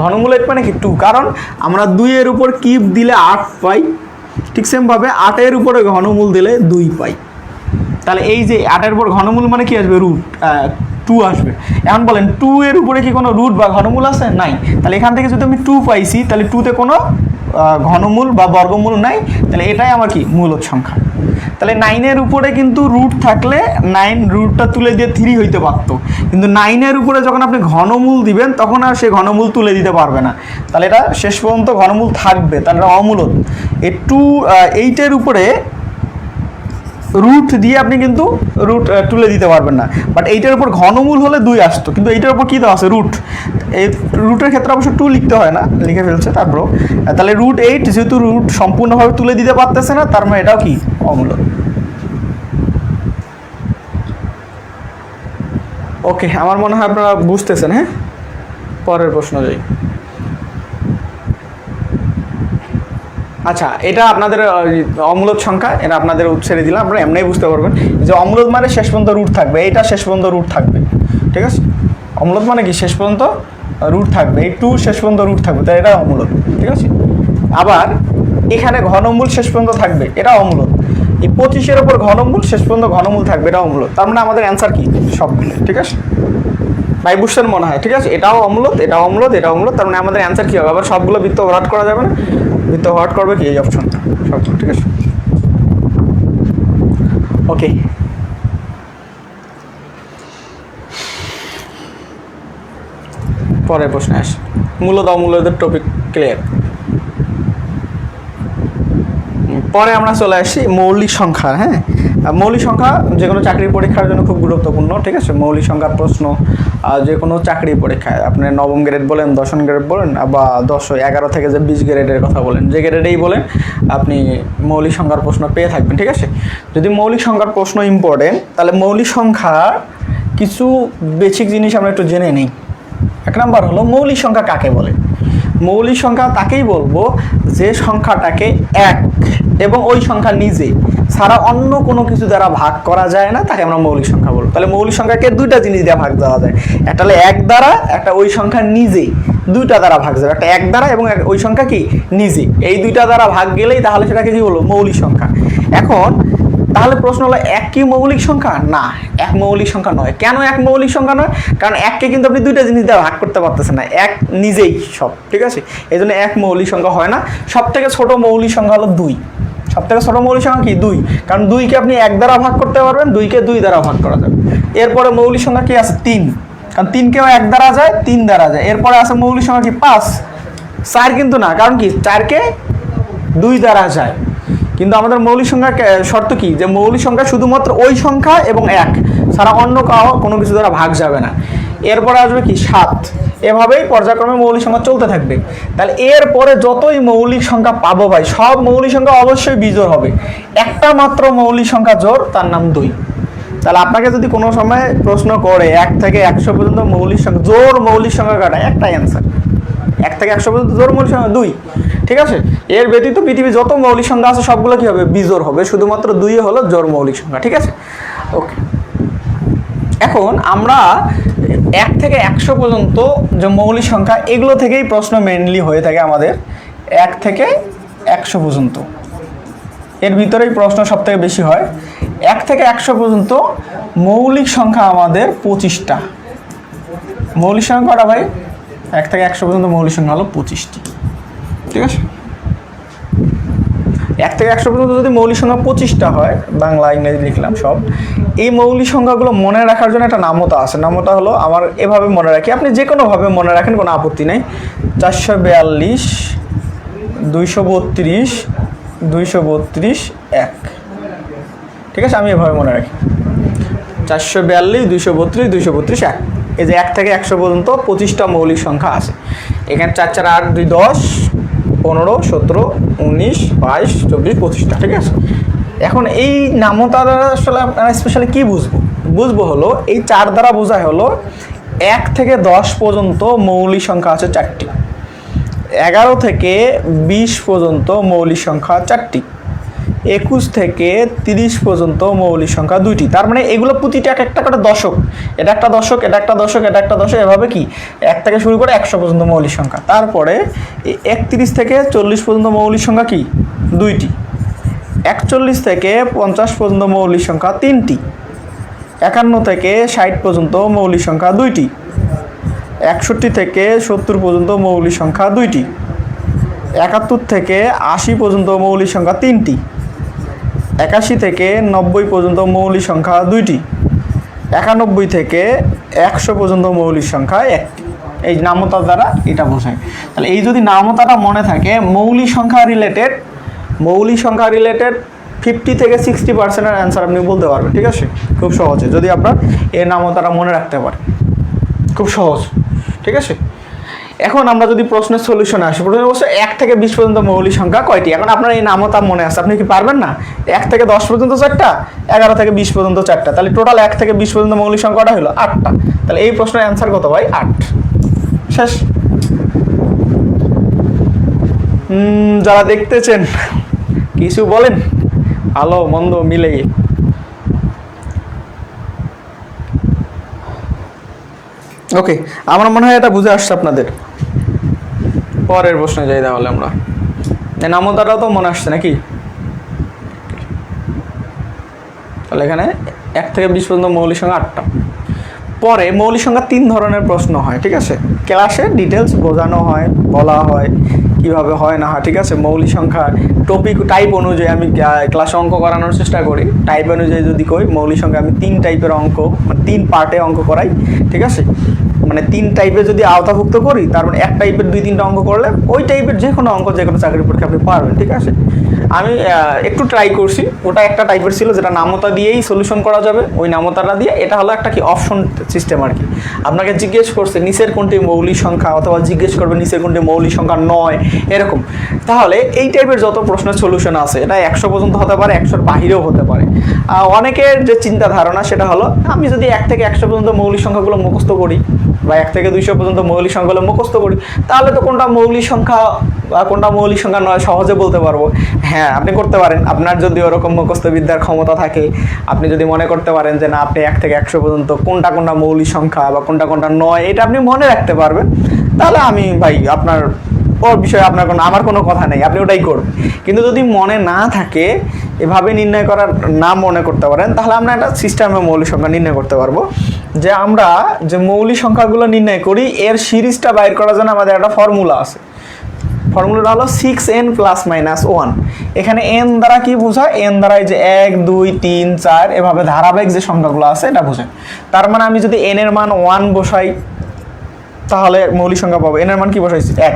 ঘনমূল 8 মানে কি 2, কারণ আমরা 2 এর উপর কিউব দিলে 8 পাই, ঠিক সেমভাবে 8 এর উপরে ঘনমূল দিলে 2 পাই, তাহলে এই যে 8 এর উপর ঘনমূল মানে কি আসবে রুট 2 আসবে। এখন বলেন 2 এর উপরে কি কোনো রুট বা ঘনমূল আছে, নাই, তাহলে এখান থেকে যদি আমি 2 পাইছি তাহলে 2তে কোনো ঘনমূল বা বর্গমূল নাই, তাহলে এটাই আমার কি মূলদ সংখ্যা। তাহলে 9 এর উপরে কিন্তু রুট থাকলে 9 রুটটা তুলে দিয়ে 3 হইতে পারতো, কিন্তু 9 এর উপরে যখন আপনি ঘনমূল দিবেন তখন আর সে ঘনমূল তুলে দিতে পারবে না, তাহলে এটা শেষ পর্যন্ত ঘনমূল থাকবে, তাহলে এটা অমূলদ। এই 8 এর উপরে রুট দিয়ে আপনি কিন্তু রুট তুলে দিতে পারবেন না, বাট এইটার উপর ঘনমূল হলে 2 আসতো, কিন্তু এইটার উপর কী দেওয়া আছে রুট, এই রুটের ক্ষেত্রে অবশ্য 2 লিখতে হয় না, লিখে ফেলছে তারপর, তাহলে √8 যেহেতু রুট সম্পূর্ণভাবে তুলে দিতে পারতেছে না, তার মানে এটাও কি অমূলদ। ওকে, আমার মনে হয় আপনারা বুঝতেছেন। হ্যাঁ, পরের প্রশ্ন যাই। আচ্ছা, এটা আপনাদের অমূলদ সংখ্যা, এটা আপনাদের ছেড়ে দিলাম, আপনারা এমনিই বুঝতে পারবেন যে অমূলদ মানে শেষ পর্যন্ত রুট থাকবে, এইটা শেষ পর্যন্ত রুট থাকবে, ঠিক আছে। অমূলদ মানে কি শেষ পর্যন্ত রুট থাকবে, এই 2 শেষ পর্যন্ত রুট থাকবে, তাই এটা অমূলদ, ঠিক আছে। আবার এখানে ঘনমূল শেষ পর্যন্ত থাকবে, এটা অমূলদ। এই 25 এর উপর ঘনমূল শেষ পর্যন্ত ঘনমূল থাকবে, এটা অমূলদ। তার মানে আমাদের অ্যান্সার কি সবগুলো, ঠিক আছে ভাই, বুঝছেন মনে হয়, ঠিক আছে। এটাও অমূলদ, এটাও অমূলদ, এটাও অমূলদ, তার মানে আমাদের অ্যান্সার কি হবে, আবার সবগুলো বৃত্ত ভরাট করা যাবে না, বৃত্ত ভরাট করবে কি এই অপশনটা সবগুলো, ঠিক আছে। ওকে, পরের প্রশ্নে আসি। মূলদ অমূলদের টপিক ক্লিয়ার। পরে আমরা চলে আসি মৌলিক সংখ্যা। হ্যাঁ, মৌলিক সংখ্যা যে কোনো চাকরির পরীক্ষার জন্য খুব গুরুত্বপূর্ণ, ঠিক আছে। মৌলিক সংখ্যার প্রশ্ন যে কোনো চাকরি পরীক্ষায় আপনি নবম গ্রেড বলেন, দশম গ্রেড বলেন, বা 10, 11 থেকে যে 20 গ্রেডের কথা বলেন, যে গ্রেডেই বলেন আপনি মৌলিক সংখ্যার প্রশ্ন পেয়ে থাকবেন, ঠিক আছে। যদি মৌলিক সংখ্যার প্রশ্ন ইম্পর্টেন্ট, তাহলে মৌলিক সংখ্যার কিছু বেসিক জিনিস আমরা একটু জেনে নিই। 1 নাম্বার হলো মৌলিক সংখ্যা কাকে বলে। মৌলিক সংখ্যা তাকেই বলবো যে সংখ্যাটাকে 1 এবং ওই সংখ্যা নিজে ছাড়া অন্য কোনো কিছু দ্বারা ভাগ করা যায় না, তাকে আমরা মৌলিক সংখ্যা বলবো। তাহলে মৌলিক সংখ্যাকে 2টা জিনিস দিয়ে ভাগ দেওয়া যায়, একটা হলো 1 দ্বারা, একটা ওই সংখ্যা নিজে, 2টা দ্বারা ভাগ যাবে, একটা 1 দ্বারা এবং ওই সংখ্যা কি নিজে, এই 2টা দ্বারা ভাগ গেলেই তাহলে সেটাকে কি বলবো মৌলিক সংখ্যা। এখন তাহলে প্রশ্ন হলো 1 কি মৌলিক সংখ্যা? না, 1 মৌলিক সংখ্যা নয়। কেন 1 মৌলিক সংখ্যা নয়? কারণ 1কে কিন্তু আপনি 2টা জিনিস দিয়ে ভাগ করতে পারতেছেন না, 1 নিজেই সব, ঠিক আছে। এই জন্য 1 মৌলিক সংখ্যা হয় না। সব থেকে ছোট মৌলিক সংখ্যা হলো 2। সব থেকে ছোট মৌলিক সংখ্যা কি 2, কারণ 2কে আপনি 1 দ্বারা ভাগ করতে পারবেন, 2কে 2 দ্বারা ভাগ করা যাবে। এরপরে মৌলিক সংখ্যা কি আছে 3, কারণ 3কেও 1 দ্বারা যায়, 3 দ্বারা যায়। এরপরে আছে মৌলিক সংখ্যা কি 5, 4 কিন্তু না, কারণ কি 4কে 2 দ্বারা যায়। কিন্তু আমাদের মৌলিক সংখ্যা শর্ত কি, যে মৌলিক সংখ্যা শুধুমাত্র ওই সংখ্যা এবং 1 ছাড়া অন্য কোনো কিছু দ্বারা ভাগ যাবে না। এরপরে আসবে কি 7, এভাবেই পর্যায়ক্রমে মৌলিক সংখ্যা চলতে থাকবে। তাহলে এরপরে যতই মৌলিক সংখ্যা পাবো ভাই, সব মৌলিক সংখ্যা অবশ্যই বিজোড় হবে। একটা মাত্র মৌলিক সংখ্যা জোড়, তার নাম 2। তাহলে আপনাকে যদি কোনো সময় প্রশ্ন করে 1 থেকে 100 পর্যন্ত মৌলিক সংখ্যা জোড় মৌলিক সংখ্যা কাটা, একটাই অ্যান্সার, 1 থেকে 100 পর্যন্ত জোড় মৌলিক সংখ্যা 2, ঠিক আছে। এর ব্যতীত পৃথিবীর যত মৌলিক সংখ্যা আছে সবগুলো কি হবে বিজোড় হবে, শুধুমাত্র 2 হলো জোড় মৌলিক সংখ্যা, ঠিক আছে। ওকে, এখন আমরা 1 থেকে 100 পর্যন্ত যে মৌলিক সংখ্যা, এগুলো থেকেই প্রশ্ন মেইনলি হয়ে থাকে আমাদের। 1 থেকে 100 পর্যন্ত এর ভিতরেই প্রশ্ন সব থেকে বেশি হয়। 1 থেকে 100 পর্যন্ত মৌলিক সংখ্যা আমাদের 25টা। মৌলিক সংখ্যা কটা ভাই? 1 থেকে 100 পর্যন্ত মৌলিক সংখ্যা হলো 25টি। ঠিক আছে, 1 থেকে 100 পর্যন্ত যদি মৌলিক সংখ্যা 25টা হয়, বাংলা ইংরেজি লিখলাম সব, এই মৌলিক সংখ্যাগুলো মনে রাখার জন্য একটা নামতা আছে। নামতা হলো, আমার এভাবে মনে রাখি, আপনি যে কোনোভাবে মনে রাখেন, কোনো আপত্তি নেই। 442, 232, 232, 1। ঠিক আছে, আমি এভাবে মনে রাখি 442, 232, 232, 1। এই যে 1 থেকে 100 পর্যন্ত 25টা মৌলিক সংখ্যা আছে। এখানে 4 4 8 2 10, 15, 17, 19, 22, 24, 25টা। ঠিক আছে, এখন এই নামতা দ্বারা আসলে আপনারা স্পেশালি কী বুঝবো হলো, এই 4 দ্বারা বোঝায় হলো 1 থেকে 10 পর্যন্ত মৌলিক সংখ্যা আছে 4টি, 11 থেকে 20 পর্যন্ত মৌলিক সংখ্যা 4টি, 21 থেকে 30 পর্যন্ত মৌলিক সংখ্যা 2টি। তার মানে এগুলো প্রতিটা এক একটা করে দশক, এটা একটা দশক, এটা একটা দশক, এটা একটা দশক, এভাবে কি 1 থেকে শুরু করে 100 পর্যন্ত মৌলিক সংখ্যা। তারপরে 31 থেকে 40 পর্যন্ত মৌলিক সংখ্যা কি? 2টি। 41 থেকে 50 পর্যন্ত মৌলিক সংখ্যা 3টি। 51 থেকে 60 পর্যন্ত মৌলিক সংখ্যা 2টি। 61 থেকে 70 পর্যন্ত মৌলিক সংখ্যা 2টি। 71 থেকে 80 পর্যন্ত মৌলিক সংখ্যা 3টি। 81 থেকে 90 পর্যন্ত মৌলিক সংখ্যা 2টি। 91 থেকে 100 পর্যন্ত মৌলিক সংখ্যা 1টি। এই নামতা দ্বারা এটা বোঝায়। তাহলে এই যদি নামতাটা মনে থাকে, মৌলিক সংখ্যা রিলেটেড 50 থেকে 60%-এর অ্যান্সার আপনি বলতে পারবেন। ঠিক আছে, খুব সহজে, যদি আপনার এই নামতাটা মনে রাখতে পারেন, খুব সহজ। ঠিক আছে, এখন আমরা যদি প্রশ্নের সলিউশনে আসি, প্রশ্ন অবশ্য 1 থেকে 20 পর্যন্ত মৌলিক সংখ্যা কয়টি? এখন আপনার এই নামতা মনে আছে, আপনি কি পারবেন না? 1 থেকে 10 পর্যন্ত 4টা, 11 থেকে 20 পর্যন্ত 4টা, তাহলে টোটাল 1 থেকে 20 পর্যন্ত মৌলিক সংখ্যাটা হলো 8টা। তাহলে এই প্রশ্নের অ্যান্সার কত ভাই? 8। শেষ। যারা দেখতেছেন কিছু বলেন, ভালো মন্দ মিলে। ওকে, আমার মনে হয় এটা বুঝে আসছে আপনাদের। পরের প্রশ্নে যাই তাহলে আমরা। নামতাটাও তো মনে আসছে নাকি? তাহলে এখানে 1 থেকে 20 পর্যন্ত মৌলিক সংখ্যা 8টা। পরে মৌলিক সংখ্যা 3 ধরনের প্রশ্ন হয়। ঠিক আছে, ক্লাসে ডিটেলস বোঝানো হয়, বলা হয় কিভাবে হয় না হয়। ঠিক আছে, মৌলিক সংখ্যা টপিক টাইপ অনুযায়ী আমি ক্লাসে অঙ্ক করানোর চেষ্টা করি। টাইপ অনুযায়ী যদি কই, মৌলিক সংখ্যা আমি 3 টাইপের অঙ্ক, মানে 3 পার্টে অঙ্ক করাই। ঠিক আছে, মানে 3 টাইপে যদি আওতাভুক্ত করি, তার মানে এক টাইপের 2-3টা অঙ্ক করলে ওই টাইপের যে কোনো অঙ্ক, যে কোনো চাকরির পরীক্ষা আপনি পারবেন। ঠিক আছে, আমি একটু ট্রাই করছি, ওটা একটা টাইপের ছিল যেটা নামতা দিয়েই সলিউশন করা যাবে। ওই নামতাটা দিয়ে, এটা হলো একটা কি অপশন সিস্টেম আর কি। আপনাকে জিজ্ঞেস করছে নিচের কোনটি মৌলিক সংখ্যা, অথবা জিজ্ঞেস করবে নিচের কোনটি মৌলিক সংখ্যা নয়, এরকম। তাহলে এই টাইপের যত প্রশ্নের সলিউশন আছে, এটা 100 পর্যন্ত হতে পারে, 100-র বাহিরেও হতে পারে। অনেকের যে চিন্তা ধারণা সেটা হলো, আমি যদি 1 থেকে 100 পর্যন্ত মৌলিক সংখ্যাগুলো মুখস্থ করি, বা 1 থেকে 200 পর্যন্ত মৌলিক সংখ্যাগুলো মুখস্থ করি, তাহলে তো কোনটা মৌলিক সংখ্যা বা কোনটা মৌলিক সংখ্যা নয় সহজে বলতে পারবো। হ্যাঁ, আপনি করতে পারেন, আপনার যদি ওরকম মুখস্থ বিদ্যার ক্ষমতা থাকে, আপনি যদি মনে করতে পারেন যে না, আপনি 1 থেকে 100 পর্যন্ত কোনটা কোনটা মৌলিক সংখ্যা বা কোনটা কোনটা নয়, এটা আপনি মনে রাখতে পারবেন, তাহলে আমি ভাই আপনার ওর বিষয়ে আমার কোনো কথা নেই, আপনি ওটাই করবেন। কিন্তু যদি মনে না থাকে, এভাবে নির্ণয় করার না মনে করতে পারেন, তাহলে আমরা একটা সিস্টেমে মৌলিক সংখ্যা নির্ণয় করতে পারবো। যে আমরা যে মৌলিক সংখ্যাগুলো নির্ণয় করি, এর সিরিজটা বাইর করার জন্য আমাদের একটা ফর্মুলা আছে। ফর্মুলাটা হলো 6n ± 1। এখানে n দ্বারা কি বোঝায়? n দ্বারা এই যে 1 2 3 4 এভাবে ধারাবাহিক যে সংখ্যাগুলো আছে এটা বোঝায়। তার মানে আমি যদি n এর মান 1 বসাই, তাহলে মৌলিক সংখ্যা পাবো। n এর মান কি বসাইছি? 1।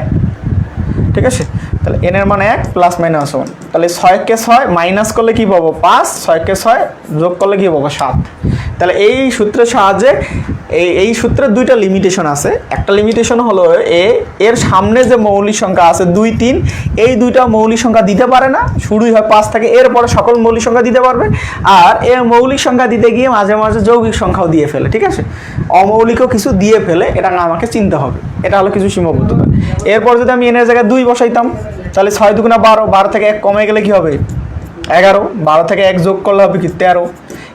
ঠিক আছে, তাহলে n এর মান 1 ± 1। তাহলে 6 কে 6 মাইনাস করলে কি পাবো? 5। 6 কে 6 যোগ করলে কি পাবো? 7। তাহলে এই সূত্রের সাহায্যে এই সূত্রের 2টা লিমিটেশন আছে। একটা লিমিটেশন হলো এর সামনে যে মৌলিক সংখ্যা আছে 2 3, এই 2টা মৌলিক সংখ্যা দিতে পারে না, শুরুই হয় 5 থেকে, এরপরে সকল মৌলিক সংখ্যা দিতে পারবে। আর এর মৌলিক সংখ্যা দিতে গিয়ে মাঝে মাঝে যৌগিক সংখ্যাও দিয়ে ফেলে। ঠিক আছে, অমৌলিকও কিছু দিয়ে ফেলে, এটা আমাকে চিনতে হবে। এটা হলো কিছু সীমাবদ্ধতা। এরপর যদি আমি n এর জায়গায় 2 বসাইতাম, তাহলে 6 2 12, 12 থেকে 1 কমে গেলে কি হবে? 11। 12 থেকে 1 যোগ করলে হবে কি? 13।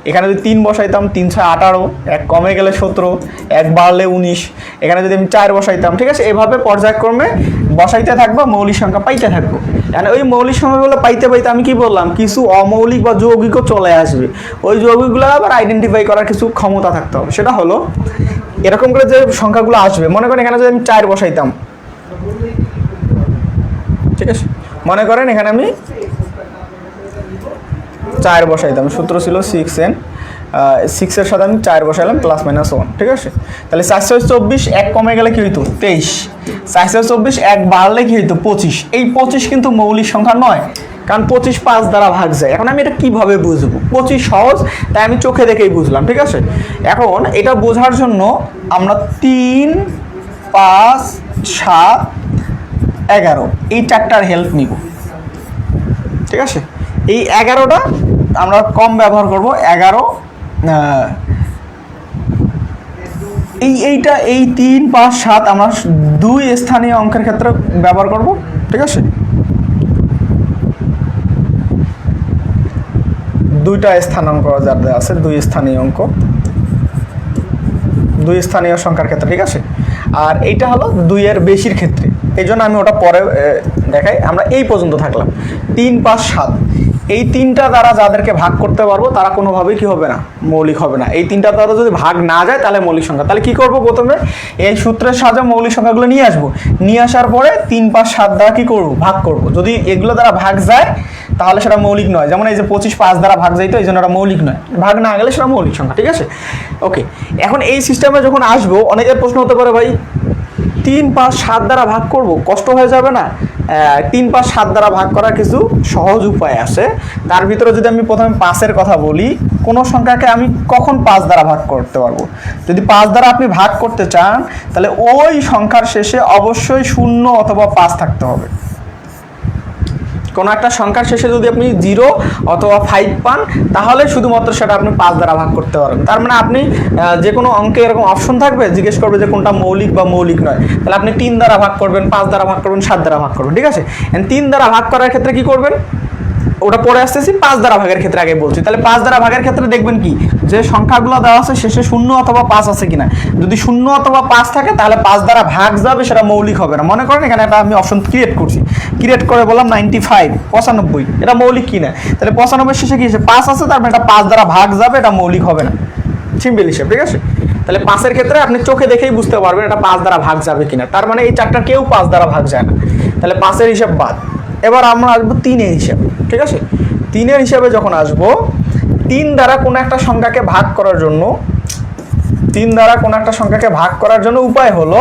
এখানে যদি 3 বসাইতাম 3 6 18, 1 কমে গেলে 17, 1 বাড়লে 19, এখানে যদি আমি 4 বসাইতাম, ঠিক আছে, এভাবে পর্যায়ক্রমে বসাইতে থাকবো, মৌলিক সংখ্যা পাইতে থাকবো। মানে ওই মৌলিক সংখ্যাগুলো পাইতে পাইতে আমি কি বললাম, কিছু অমৌলিক বা যৌগিকও চলে আসবে। ওই যৌগিকগুলো আবার আইডেন্টিফাই করার কিছু ক্ষমতা থাকতে হবে। সেটা হলো এরকম করে যে সংখ্যাগুলো আসবে, মনে করেন এখানে যদি আমি 4 বসাইতাম, ঠিক আছে, মনে করেন এখানে আমি 4 বসাইতাম, সূত্র ছিল 6n, 6 এর সাথে আমি 4 বসাইলাম +-1, ঠিক আছে। তাহলে 424, 1 কমে গেলে কি হইতো 23, 424, 1 বাড়লে কি হইতো 25। এই 25 কিন্তু মৌলিক সংখ্যা নয়, কারণ 25 5 দ্বারা ভাগ যায়। এখন আমি এটা কিভাবে বুঝবো? 25 সহজ, তাই আমি চোখে দেখেই বুঝলাম, ঠিক আছে। এখন এটা বোঝার জন্য আমরা 3, 5, 7, 11 এই 4টার হেল্প নিব, ঠিক আছে। এই 11টা আমরা কম ব্যবহার করব। 11 এইটা এই 3, 5, 7 আমরা 2 স্থানীয় অঙ্কের ক্ষেত্রে ব্যবহার করব, ঠিক আছে। 2টা স্থানাঙ্ক যাদের আছে, 2 স্থানীয় অঙ্ক, 2 স্থানীয় সংখ্যার ক্ষেত্রে, ঠিক আছে। আর এইটা হলো 2 এর বেশির ক্ষেত্রে, এই জন্য আমি ওটা পরে দেখাই। আমরা এই পর্যন্ত থাকলাম 3, 5, 7। এই 3টা দ্বারা যাদেরকে ভাগ করতে পারবো তারা কোনোভাবেই কি হবে না, মৌলিক হবে না। এই 3টা দ্বারা যদি ভাগ না যায় তাহলে মৌলিক সংখ্যা। তাহলে কি করব? প্রথমে এই সূত্রের সাহায্যে মৌলিক সংখ্যাগুলো নিয়ে আসবো, নিয়ে আসার পরে 3, 5, 7 দ্বারা কি করব? ভাগ করব। যদি এগুলো দ্বারা ভাগ যায় তাহলে সেটা মৌলিক নয়। যেমন এই যে 25 5 দ্বারা ভাগ যাইতো, এই জন্য এটা মৌলিক নয়। ভাগ না গেলে সেটা মৌলিক সংখ্যা, ঠিক আছে। ওকে, এখন এই সিস্টেমে যখন আসবো, অনেকের প্রশ্ন হতে পারে, ভাই 3, 5, 7 দ্বারা ভাগ করব, কষ্ট হয়ে যাবে না? 3, 5, 7 দ্বারা ভাগ করার কিছু সহজ উপায় আছে। তার ভিতরে যদি আমি প্রথমে 5-এর কথা বলি, কোনো সংখ্যাকে আমি কখন 5 দ্বারা ভাগ করতে পারবো? যদি 5 দ্বারা আপনি ভাগ করতে চান তাহলে ওই সংখ্যার শেষে অবশ্যই 0 অথবা 5 থাকতে হবে। কোনো একটা সংখ্যার শেষে যদি আপনি 0 অথবা 5 পান তাহলে শুধুমাত্র সেটা আপনি 5 দ্বারা ভাগ করতে পারবেন। তার মানে আপনি যে কোনো অঙ্কে এরকম অপশন থাকবে, জিজ্ঞেস করবে যে কোনটা মৌলিক বা মৌলিক নয়, তাহলে আপনি 3 দ্বারা ভাগ করবেন, 5 দ্বারা ভাগ করবেন, 7 দ্বারা ভাগ করবেন, ঠিক আছে। 3 দ্বারা ভাগ করার ক্ষেত্রে কি করবেন ওটা পরে আসতেছি, 5 দ্বারা ভাগের ক্ষেত্রে আগে বলছি। তাহলে 5 দ্বারা ভাগের ক্ষেত্রে দেখবেন কি, যে সংখ্যাগুলো দেওয়া আছে শেষে 0 অথবা 5 আছে কিনা। যদি 0 অথবা 5 থাকে তাহলে 5 দ্বারা ভাগ যাবে, সেটা মৌলিক হবে না। মনে করেন এখানে একটা আমি অপশন ক্রিয়েট করছি, ক্রিয়েট করে বললাম 95 95, এটা মৌলিক কিনা। তাহলে 95 শেষে কি আছে 5 আছে, তার মানে এটা 5 দ্বারা ভাগ যাবে, এটা মৌলিক হবে না। সিম্পল হিসেব, ঠিক আছে। তাহলে 5-এর ক্ষেত্রে আপনি চোখে দেখেই বুঝতে পারবেন এটা 5 দ্বারা ভাগ যাবে কিনা। তার মানে এই 4টা কেউ 5 দ্বারা ভাগ যায় না, তাহলে 5-এর হিসাব বাদ। এবার আমরা আসবো 3-এর হিসাব, ঠিক আছে। 3-এর হিসাবে যখন আসবো, 3 দ্বারা কোনো একটা সংখ্যাকে ভাগ করার জন্য, 3 দ্বারা কোনো একটা সংখ্যাকে ভাগ করার জন্য উপায় হলো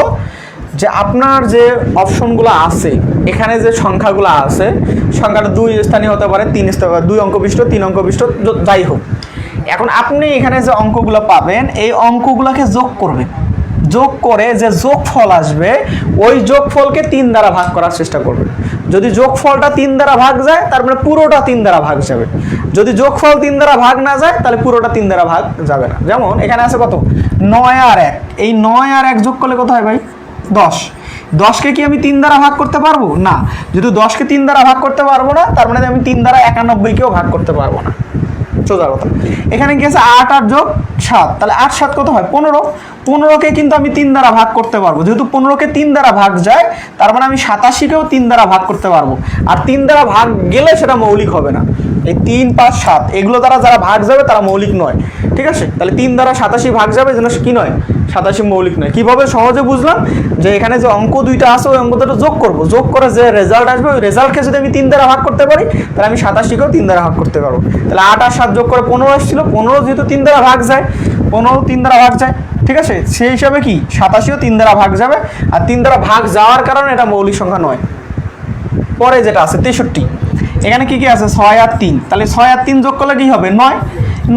যে আপনার যে অপশনগুলো আছে, এখানে যে সংখ্যাগুলো আছে, সংখ্যাটা 2 স্থানীয় হতে পারে, 3 স্থানীয়, 2 অঙ্ক বিশিষ্ট, 3 অঙ্ক বিশিষ্ট, যাই হোক। এখন আপনি এখানে যে অঙ্কগুলো পাবেন, এই অঙ্কগুলোকে যোগ করবেন, যোগ করে যে যোগফল আসবে ওই যোগফলকে 3 দ্বারা ভাগ করার চেষ্টা করবেন। যদি যোগফলটা 3 দ্বারা ভাগ যায় তার মানে পুরোটা 3 দ্বারা ভাগ যাবে। যদি যোগফল 3 দ্বারা ভাগ না যায় তাহলে পুরোটা 3 দ্বারা ভাগ যাবে না। যেমন এখানে আছে কত, 9 আর 1, এই 9 আর 1 যোগ করলে কত হয় ভাই? 10। 10কে কি আমি 3 দ্বারা ভাগ করতে পারবো না? যদি 10কে 3 দ্বারা ভাগ করতে পারবো না, তার মানে আমি 3 দ্বারা 91কেও ভাগ করতে পারবো না, সোজা কথা। এখানে কি আছে 8 আর যোগ 7, তাহলে 8 7 কত হয়? 15। 15কে কিন্তু আমি 3 দ্বারা ভাগ করতে পারবো। যেহেতু 15কে 3 দ্বারা ভাগ যায়, তার মানে আমি 87কেও 3 দ্বারা ভাগ করতে পারবো। আর 3 দ্বারা ভাগ গেলে সেটা মৌলিক হবে না। এই 3, 5, 7 এগুলো দ্বারা যারা ভাগ যাবে তারা মৌলিক নয়, ঠিক আছে। তাহলে 3 দ্বারা 87 ভাগ যাবে, যেন কি নয়, 87 মৌলিক নয়। কিভাবে সহজে বুঝলাম? যে এখানে যে অঙ্ক 2টা আছে ওই অঙ্ক দুটো যোগ করবো, যোগ করে যে রেজাল্ট আসবে ওই রেজাল্টকে যদি আমি 3 দ্বারা ভাগ করতে পারি তাহলে আমি 87কেও 3 দ্বারা ভাগ করতে পারবো। তাহলে 8 আর 7 যোগ করে 15 আসছিল, 15 যেহেতু 3 দ্বারা ভাগ যায়, 15 3 দ্বারা ভাগ যায়, ঠিক আছে। সেই হিসাবে কি 87ও 3 দ্বারা ভাগ যাবে, আর 3 দ্বারা ভাগ যাওয়ার কারণে এটা মৌলিক সংখ্যা নয়। পরে যেটা আছে 63, এখানে কি কি আছে 6 আর 3, তাহলে 6 আর 3 যোগ করলে কি হবে 9।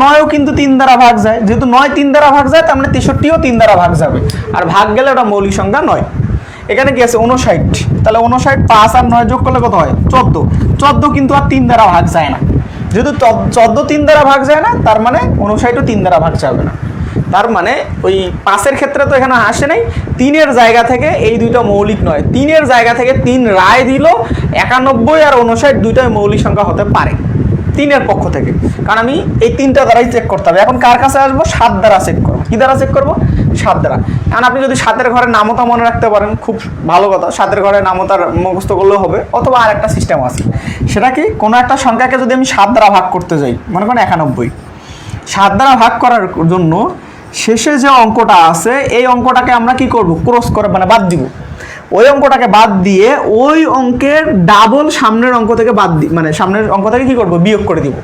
9ও কিন্তু 3 দ্বারা ভাগ যায়, যেহেতু 9 3 দ্বারা ভাগ যায় তার মানে 63ও 3 দ্বারা ভাগ যাবে, আর ভাগ গেলে ওটা মৌলিক সংখ্যা নয়। এখানে কি আছে 59, তাহলে 59 5 আর 9 যোগ করলে কত হয় 14। 14 কিন্তু আর 3 দ্বারা ভাগ যায় না, যেহেতু 14 3 দ্বারা ভাগ যায় না, তার মানে 59ও 3 দ্বারা ভাগ যাবে না। তার মানে ওই 5-এর ক্ষেত্রে তো এখানে আসে নাই, 3-এর জায়গা থেকে এই দুইটা মৌলিক নয়। 3-এর জায়গা থেকে 3 রায় দিল 91 আর 59 দুইটাই মৌলিক সংখ্যা হতে পারে। 3-এর পক্ষ থেকে, কারণ আমি এই 3টা দ্বারাই চেক করতে হবে। এখন কার কাছে আসবো? 7 দ্বারা চেক করবো। কি দ্বারা চেক করবো? 7 দ্বারা। এখন আপনি যদি 7-এর ঘরের নামতা মনে রাখতে পারেন, খুব ভালো কথা, 7-এর ঘরের নামতার মুখস্থ করলেও হবে। অথবা আরেকটা সিস্টেম আছে, সেটা কি, কোনো একটা সংখ্যাকে যদি আমি 7 দ্বারা ভাগ করতে যাই, মনে করেন 91, 7 দ্বারা ভাগ করার জন্য শেষে যে অঙ্কটা আছে এই অঙ্কটাকে আমরা কি করব? ক্রস করে মানে বাদ দিব। ওই অঙ্কটাকে বাদ দিয়ে ওই অঙ্কের ডাবল সামনের অঙ্ক থেকে বাদ দিই, মানে সামনের অঙ্ক থেকে কি করব? বিয়োগ করে দিব।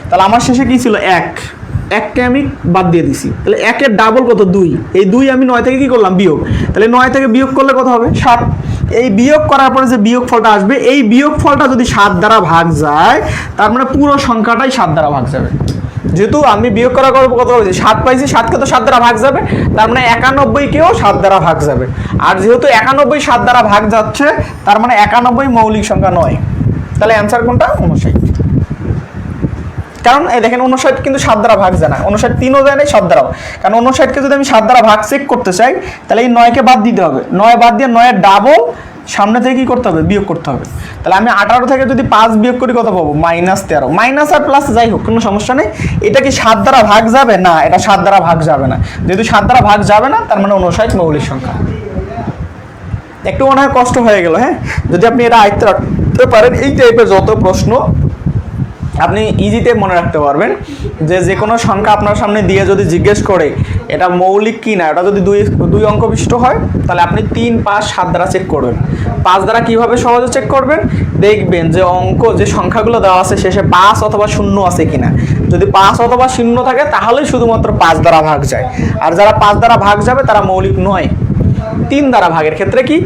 তাহলে আমার শেষে কি ছিল? 1কে আমি বাদ দিয়ে দিছি। তাহলে 1-এর ডাবল কত? 2। এই 2 আমি 9 থেকে কি করলাম? বিয়োগ। তাহলে 9 থেকে বিয়োগ করলে কত হবে? 7। এই বিয়োগ করার পরে যে বিয়োগ ফলটা আসবে, এই বিয়োগ ফলটা যদি 7 দ্বারা ভাগ যায়, তার মানে পুরো সংখ্যাটাই 7 দ্বারা ভাগ যাবে। যেহেতু আমি বিয়োগ করা করবো কত হয়েছে? 7 পাইছি, 7কে তো 7 দ্বারা ভাগ যাবে, তার মানে 91কেও 7 দ্বারা ভাগ যাবে। আর যেহেতু 91 7 দ্বারা ভাগ যাচ্ছে, তার মানে 91 মৌলিক সংখ্যা নয়। তাহলে অ্যান্সার কোনটা? 59। কারণ এই দেখেন 59 কিন্তু 7 দ্বারা ভাগ যায় না, 59 3ও যায় না 7 দ্বারাও। কারণ 59কে যদি আমি 7 দ্বারা ভাগ চেক করতে চাই, তাহলে এই 9কে বাদ দিতে হবে। 9 বাদ দিয়ে 9-এর ডাবল সামনে থেকে কি করতে হবে? বিয়োগ করতে হবে। তাহলে আমি 18 থেকে যদি 5 বিয়োগ করি কত পাবো? -13। মাইনাস আর প্লাস যাই হোক, কোনো সমস্যা নেই। এটা কি 7 দ্বারা ভাগ যাবে? না, এটা 7 দ্বারা ভাগ যাবে না। যেহেতু 7 দ্বারা ভাগ যাবে না, তার মানে 59 মৌলিক সংখ্যা। একটু মনে হয় কষ্ট হয়ে গেল, হ্যাঁ? যদি আপনি এটা আয়ত্তে রাখতে পারেন, এই টাইপের যত প্রশ্ন আপনি ইজিতে মনে রাখতে পারবেন। যে কোনো সংখ্যা আপনার সামনে দিয়ে যদি জিজ্ঞেস করে এটা মৌলিক কি না, এটা যদি দুই অঙ্ক বিশিষ্ট হয়, তাহলে আপনি 3, 5, 7 দ্বারা চেক করবেন। 5 দ্বারা কিভাবে সহজে চেক করবেন? দেখবেন যে অঙ্ক যে সংখ্যাগুলো দেওয়া আছে শেষে 5 অথবা 0 আছে কিনা। যদি 5 অথবা 0 থাকে তাহলেই শুধুমাত্র 5 দ্বারা ভাগ যায়। আর যারা 5 দ্বারা ভাগ যাবে তারা মৌলিক নয়। 3 দ্বারা ভাগের ক্ষেত্রে কি,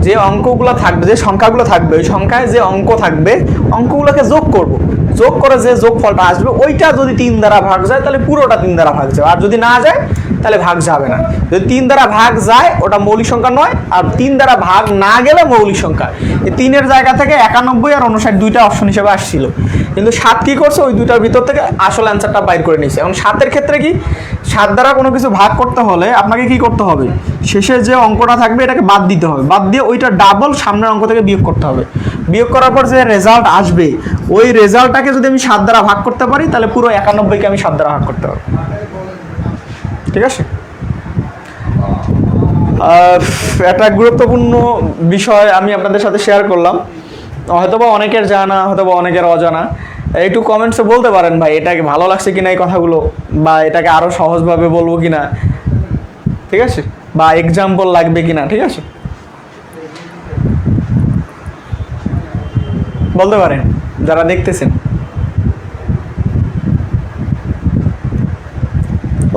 যে অঙ্কগুলো থাকবে, যে সংখ্যাগুলো থাকবে, ওই সংখ্যায় যে অঙ্ক থাকবে, অঙ্কগুলোকে যোগ করব। যোগ করে যে যোগফলটা আসবে ওইটা যদি 3 দ্বারা ভাগ যায়, তাহলে পুরোটা 3 দ্বারা ভাগ যাবে। আর যদি না যায়, তাহলে ভাগ যাবে না। যদি 3 দ্বারা ভাগ যায়, ওটা মৌলিক সংখ্যা নয়। আর 3 দ্বারা ভাগ না গেলে মৌলিক সংখ্যা। এই 3-এর জায়গা থেকে 91 আর 59 দুইটা অপশন হিসেবে আসছিল, কিন্তু 7 কি করছে? ওই দুইটার ভিতর থেকে আসল অ্যান্সারটা বাইর করে নিয়েছে। এখন 7-এর ক্ষেত্রে কি, 7 দ্বারা কোনো কিছু ভাগ করতে হলে আপনাকে কি করতে হবে? শেষে যে অঙ্কটা থাকবে এটাকে বাদ দিতে হবে। বাদ দিয়ে ওইটা ডাবল সামনের অঙ্ক থেকে বিয়োগ করতে হবে। বিয়োগ করার পর যে রেজাল্ট আসবে, ওই রেজাল্টটাকে যদি আমি 7 দ্বারা ভাগ করতে পারি, তাহলে পুরো 91কে আমি 7 দ্বারা ভাগ করতে পারবো। ঠিক আছে? একটা গুরুত্বপূর্ণ বিষয় আমি আপনাদের সাথে শেয়ার করলাম। হয়তোবা অনেকের জানা, হয়তোবা অনেকের অজানা। একটু কমেন্টসে বলতে পারেন ভাই এটাকে ভালো লাগছে কিনা এই কথাগুলো, বা এটাকে আরও সহজভাবে বলবো কিনা, ঠিক আছে, বা এক্সাম্পল লাগবে কিনা। ঠিক আছে, বলতে পারেন যারা দেখতেছেন।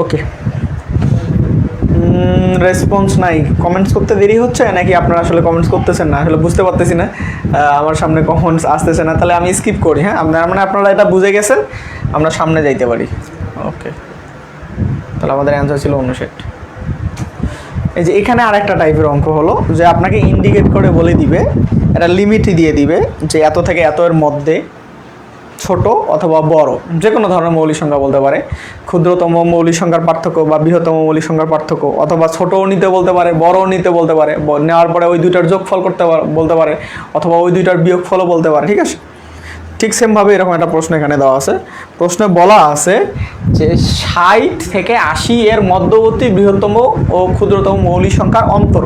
ওকে, রেসপন্স নাই। কমেন্টস করতে দেরি হচ্ছে নাকি আপনারা আসলে কমেন্টস করতেছেন না? আসলে বুঝতে পারতেছি না, আমার সামনে কমেন্টস আসতেছে না। তাহলে আমি স্কিপ করি। হ্যাঁ, আপনারা এটা বুঝে গেছেন, আমরা সামনে যাইতে পারি। ওকে, তাহলে আমাদের অ্যান্সার ছিল 59। এই যে এখানে আরেকটা টাইপের অঙ্ক হলো যে আপনাকে ইন্ডিকেট করে বলে দিবে, একটা লিমিট দিয়ে দিবে যে এত থেকে এত এর মধ্যে ছোট অথবা বড় যে কোনো ধরনের মৌলিক সংখ্যা বলতে পারে, ক্ষুদ্রতম মৌলিক সংখ্যার পার্থক্য বা বৃহত্তম মৌলিক সংখ্যার পার্থক্য, অথবা ছোটও নিতে বলতে পারে, বড়ও নিতে বলতে পারে, নেওয়ার পরে ওই দুইটার যোগফল বলতে পারে, অথবা ওই দুইটার বিয়োগফলও বলতে পারে। ঠিক আছে, ঠিক সেমভাবে এরকম একটা প্রশ্ন এখানে দেওয়া আছে। প্রশ্নে বলা আছে যে 60 থেকে 80 এর মধ্যবর্তী বৃহত্তম ও ক্ষুদ্রতম মৌলিক সংখ্যার অন্তর।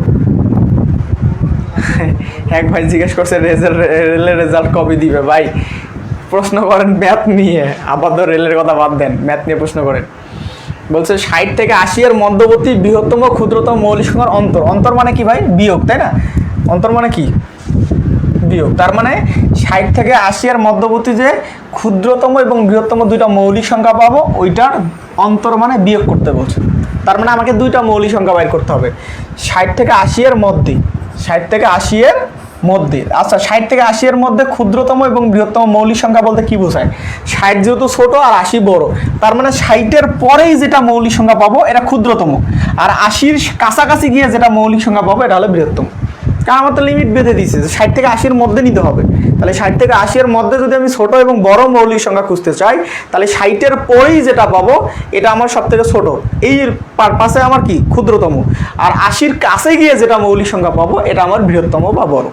এক ভাই জিজ্ঞেস করছে রেলের রেজাল্ট কবে দিবে? ভাই প্রশ্ন করেন ম্যাথ নিয়ে, আপাতত রেলের কথা বাদ দেন, ম্যাথ নিয়ে প্রশ্ন করেন। বলছে 60 থেকে 80 এর মধ্যবর্তী বৃহত্তম ক্ষুদ্রতম মৌলিক সংখ্যার অন্তর। অন্তর মানে কি ভাই? বিয়োগ, তাই না? অন্তর মানে কি? বিয়োগ। তার মানে 60 থেকে 80 এর মধ্যবর্তী যে ক্ষুদ্রতম এবং বৃহত্তম দুইটা মৌলিক সংখ্যা পাবো, ওইটার অন্তর মানে বিয়োগ করতে বলছে। তার মানে আমাকে দুইটা মৌলিক সংখ্যা বাইর করতে হবে 60 থেকে 80 এর মধ্যে। 60 থেকে 80 এর মধ্যে, আচ্ছা 60 থেকে 80 এর মধ্যে ক্ষুদ্রতম এবং বৃহত্তম মৌলিক সংখ্যা বলতে কি বোঝায়? 60 যেহেতু ছোট আর 80 বড়, তার মানে 60-এর পরেই যেটা মৌলিক সংখ্যা পাবো এটা ক্ষুদ্রতম, আর 80-র কাছাকাছি গিয়ে যেটা মৌলিক সংখ্যা পাবো এটা হলো বৃহত্তম। কারণ আমার তো লিমিট বেঁধে দিয়েছে যে 60 থেকে 80-এর মধ্যে নিতে হবে। তাহলে 60 থেকে 80-এর মধ্যে যদি আমি ছোট এবং বড় মৌলিক সংখ্যা খুঁজতে চাই, তাহলে 60-এর পরেই যেটা পাবো এটা আমার সব থেকে ছোট, এই পারপাসে আমার কি ক্ষুদ্রতম, আর 80-র কাছে গিয়ে যেটা মৌলিক সংখ্যা পাবো এটা আমার বৃহত্তম বা বড়।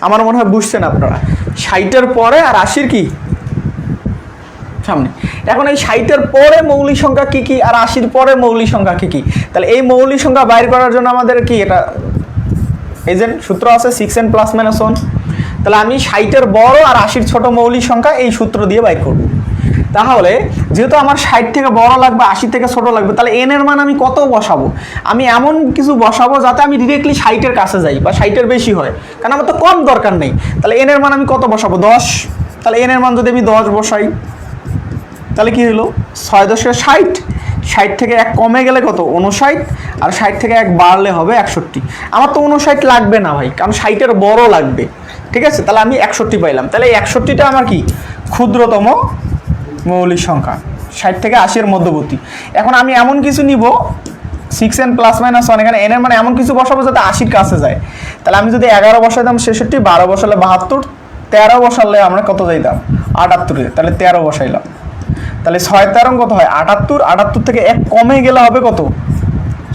আমার মনে হয় বুঝছেন আপনারা। 60-এর পরে আর 80-র কি সামনে। এখন এই 60-এর পরে মৌলিক সংখ্যা কি কি আর 80-র পরে মৌলিক সংখ্যা কি কি, তাহলে এই মৌলিক সংখ্যা বাইর করার জন্য আমাদের কি এটা এই যে সূত্র আছে 6n + - 1। তাহলে আমি 60-এর বড় আর 80-র ছোট মৌলিক সংখ্যা এই সূত্র দিয়ে বাইর করব। তাহলে যেহেতু আমার 60 থেকে বড় লাগবে 80 থেকে ছোট লাগবে, তাহলে n এর মান আমি কত বসাবো? আমি এমন কিছু বসাবো যাতে আমি ডিরেক্টলি 60-এর কাছে যাই বা 60-এর বেশি হয়, কারণ আমার তো কম দরকার নেই। তাহলে n এর মান আমি কত বসাবো? 10। তাহলে n এর মান যদি আমি 10 বসাই তাহলে কি হলো 6 × 10 = 60। 60 থেকে 1 কমে গেলে কত? 59। আর 60 থেকে 1 বাড়লে হবে 61। আমার তো 59 লাগবে না ভাই, কারণ 60-এর বড় লাগবে, ঠিক আছে? তাহলে আমি 61 পাইলাম। তাহলে এই 61টা আমার কি ক্ষুদ্রতম মৌলিক সংখ্যা, 60 থেকে 80-এর মধ্যবর্তী। এখন আমি এমন কিছু নিব 6n + - 1, এখানে n এর মানে এমন কিছু বসাবো যাতে 80-র কাছে যায়। তাহলে আমি যদি 11 বসাইতাম 66, 12 বসালে 72, 13 বসালে আমরা কত যাইতাম? 78-এ। তাহলে 13 বসাইলাম। তাহলে 6 13 কত হয়? 78। 78 থেকে 1 কমে গেলে হবে কত?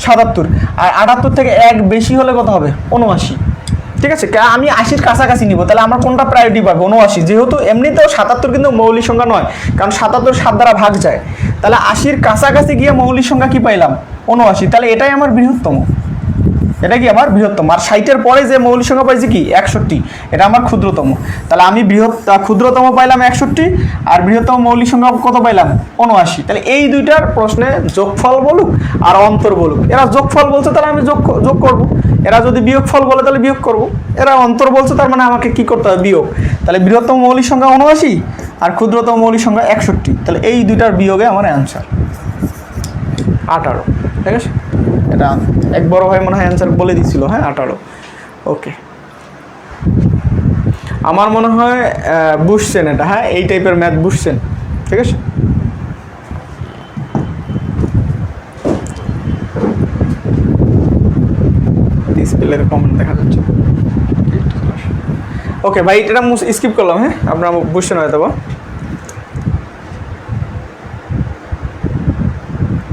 77। আর 78 থেকে 1 বেশি হলে কত হবে? 79। ঠিক আছে, আমি 80-র কাছাকাছি নিব। তাহলে আমার কোনটা প্রায়োরিটি পাবে? 79। যেহেতু এমনিতেও 77 কিন্তু মৌলিক সংখ্যা নয়, কারণ 77 7 দ্বারা ভাগ যায়। তাহলে 80-র কাছাকাছি গিয়ে মৌলিক সংখ্যা কি পাইলাম? 79। তাহলে এটাই আমার বৃহত্তম, এটা কি আমার বৃহত্তম। আর 60-এর পরে যে মৌলিক সংখ্যা পাইছি কি 61, এটা আমার ক্ষুদ্রতম। তাহলে আমি ক্ষুদ্রতম পাইলাম 61 আর বৃহত্তম মৌলিক সংখ্যা কত পাইলাম? 79। তাহলে এই দুইটার প্রশ্নে যোগফল বলুক আর অন্তর বলুক, এরা যোগফল বলছে তাহলে আমি যোগ করব, এরা যদি বিয়োগফল বলে তাহলে বিয়োগ করব, এরা অন্তর বলছে তার মানে আমাকে কি করতে হবে? বিয়োগ। তাহলে বৃহত্তম মৌলিক সংখ্যা 79 আর ক্ষুদ্রতম মৌলিক সংখ্যা 61। তাহলে এই দুইটার বিয়োগে আমার অ্যান্সার 18। ঠিক আছে, এটা এক বড় ভাই মনে হয় অ্যান্সার বলে দিছিল। হ্যাঁ, 18। ওকে, আমার মনে হয় বুঝছেন এটা। হ্যাঁ, এই টাইপের ম্যাথ বুঝছেন। ঠিক আছে, ডিসপ্লের কমেন্ট দেখা যাচ্ছে। ওকে ভাই, এটা স্কিপ করলাম। হ্যাঁ, আপনারা বুঝছেন হয়তো বা।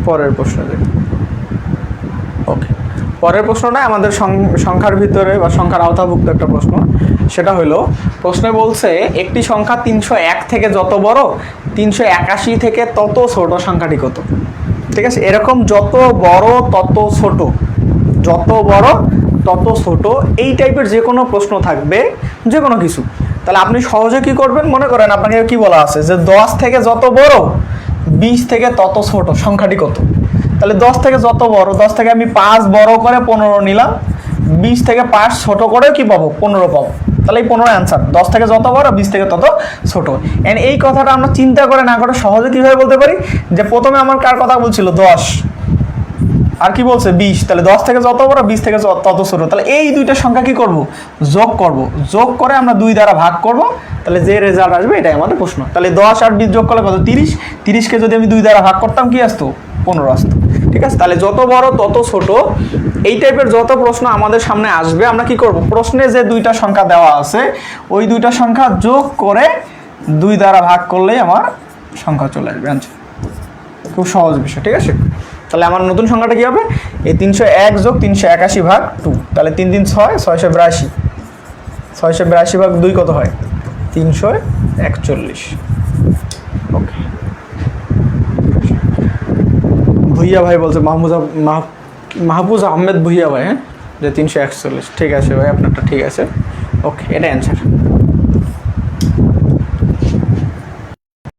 পরের প্রশ্ন দেখি। ওকে, পরের প্রশ্নটা আমাদের সংখ্যার ভিতরে বা সংখ্যার আওতাভুক্ত একটা প্রশ্ন। সেটা হলো, প্রশ্নে বলছে একটি সংখ্যা 301 থেকে যত বড় 381 থেকে তত ছোট সংখ্যাটি কত? ঠিক আছে, এরকম যত বড় তত ছোট, যত বড় তত ছোট, এই টাইপের যে কোনো প্রশ্ন থাকবে, যে কোনো কিছু, তাহলে আপনি সহজে কি করবেন? মনে করেন আপনাকে কি বলা আছে যে 10 থেকে যত বড় 20 থেকে তত ছোট সংখ্যাটি কত? তাহলে 10 থেকে যত বড়, 10 থেকে আমি 5 বড় করে 15 নিলাম, 20 থেকে 5 ছোট করে কি পাবো? 15 পাবো। তাহলে এই 15 অ্যান্সার। 10 থেকে যত বড় 20 থেকে তত ছোট। এন্ড এই কথাটা আমরা চিন্তা করে না করে সহজে কিভাবে বলতে পারি যে প্রথমে আমার কার কথা বলছিল? 10 আর কি বলছে? 20। তাহলে 10 থেকে যত বড় 20 থেকে তত ছোট। তাহলে এই দুইটা সংখ্যা কি করব? যোগ করব। যোগ করে আমরা 2 দ্বারা ভাগ করব। তাহলে যে রেজাল্ট আসবে এটাই আমাদের প্রশ্ন। তাহলে 10 আর 20 যোগ করলে কত? 30। 30কে যদি আমি 2 দ্বারা ভাগ করতাম কি আসতো? 15 আসতো। ঠিক আছে, তাহলে যত বড় তত ছোট, এই টাইপের যত প্রশ্ন আমাদের সামনে আসবে আমরা কি করব? প্রশ্নে যে দুইটা সংখ্যা দেওয়া আছে ওই দুইটা সংখ্যা যোগ করে 2 দ্বারা ভাগ করলেই আমার সংখ্যা চলে আসবে। খুব সহজ বিষয়। ঠিক আছে, তাহলে আমার নতুন সংখ্যাটা কি হবে? এই 301 যোগ 381 ভাগ 2। তাহলে 3 3 6, 682। 682 ভাগ 2 কত হয়? 341। ওকে, ভুইয়া ভাই বলছে, মাহফুজ আহমেদ ভুইয়া ভাই। হ্যাঁ, যে 341। ঠিক আছে ভাই, আপনারটা ঠিক আছে। ওকে, এটা অ্যান্সার।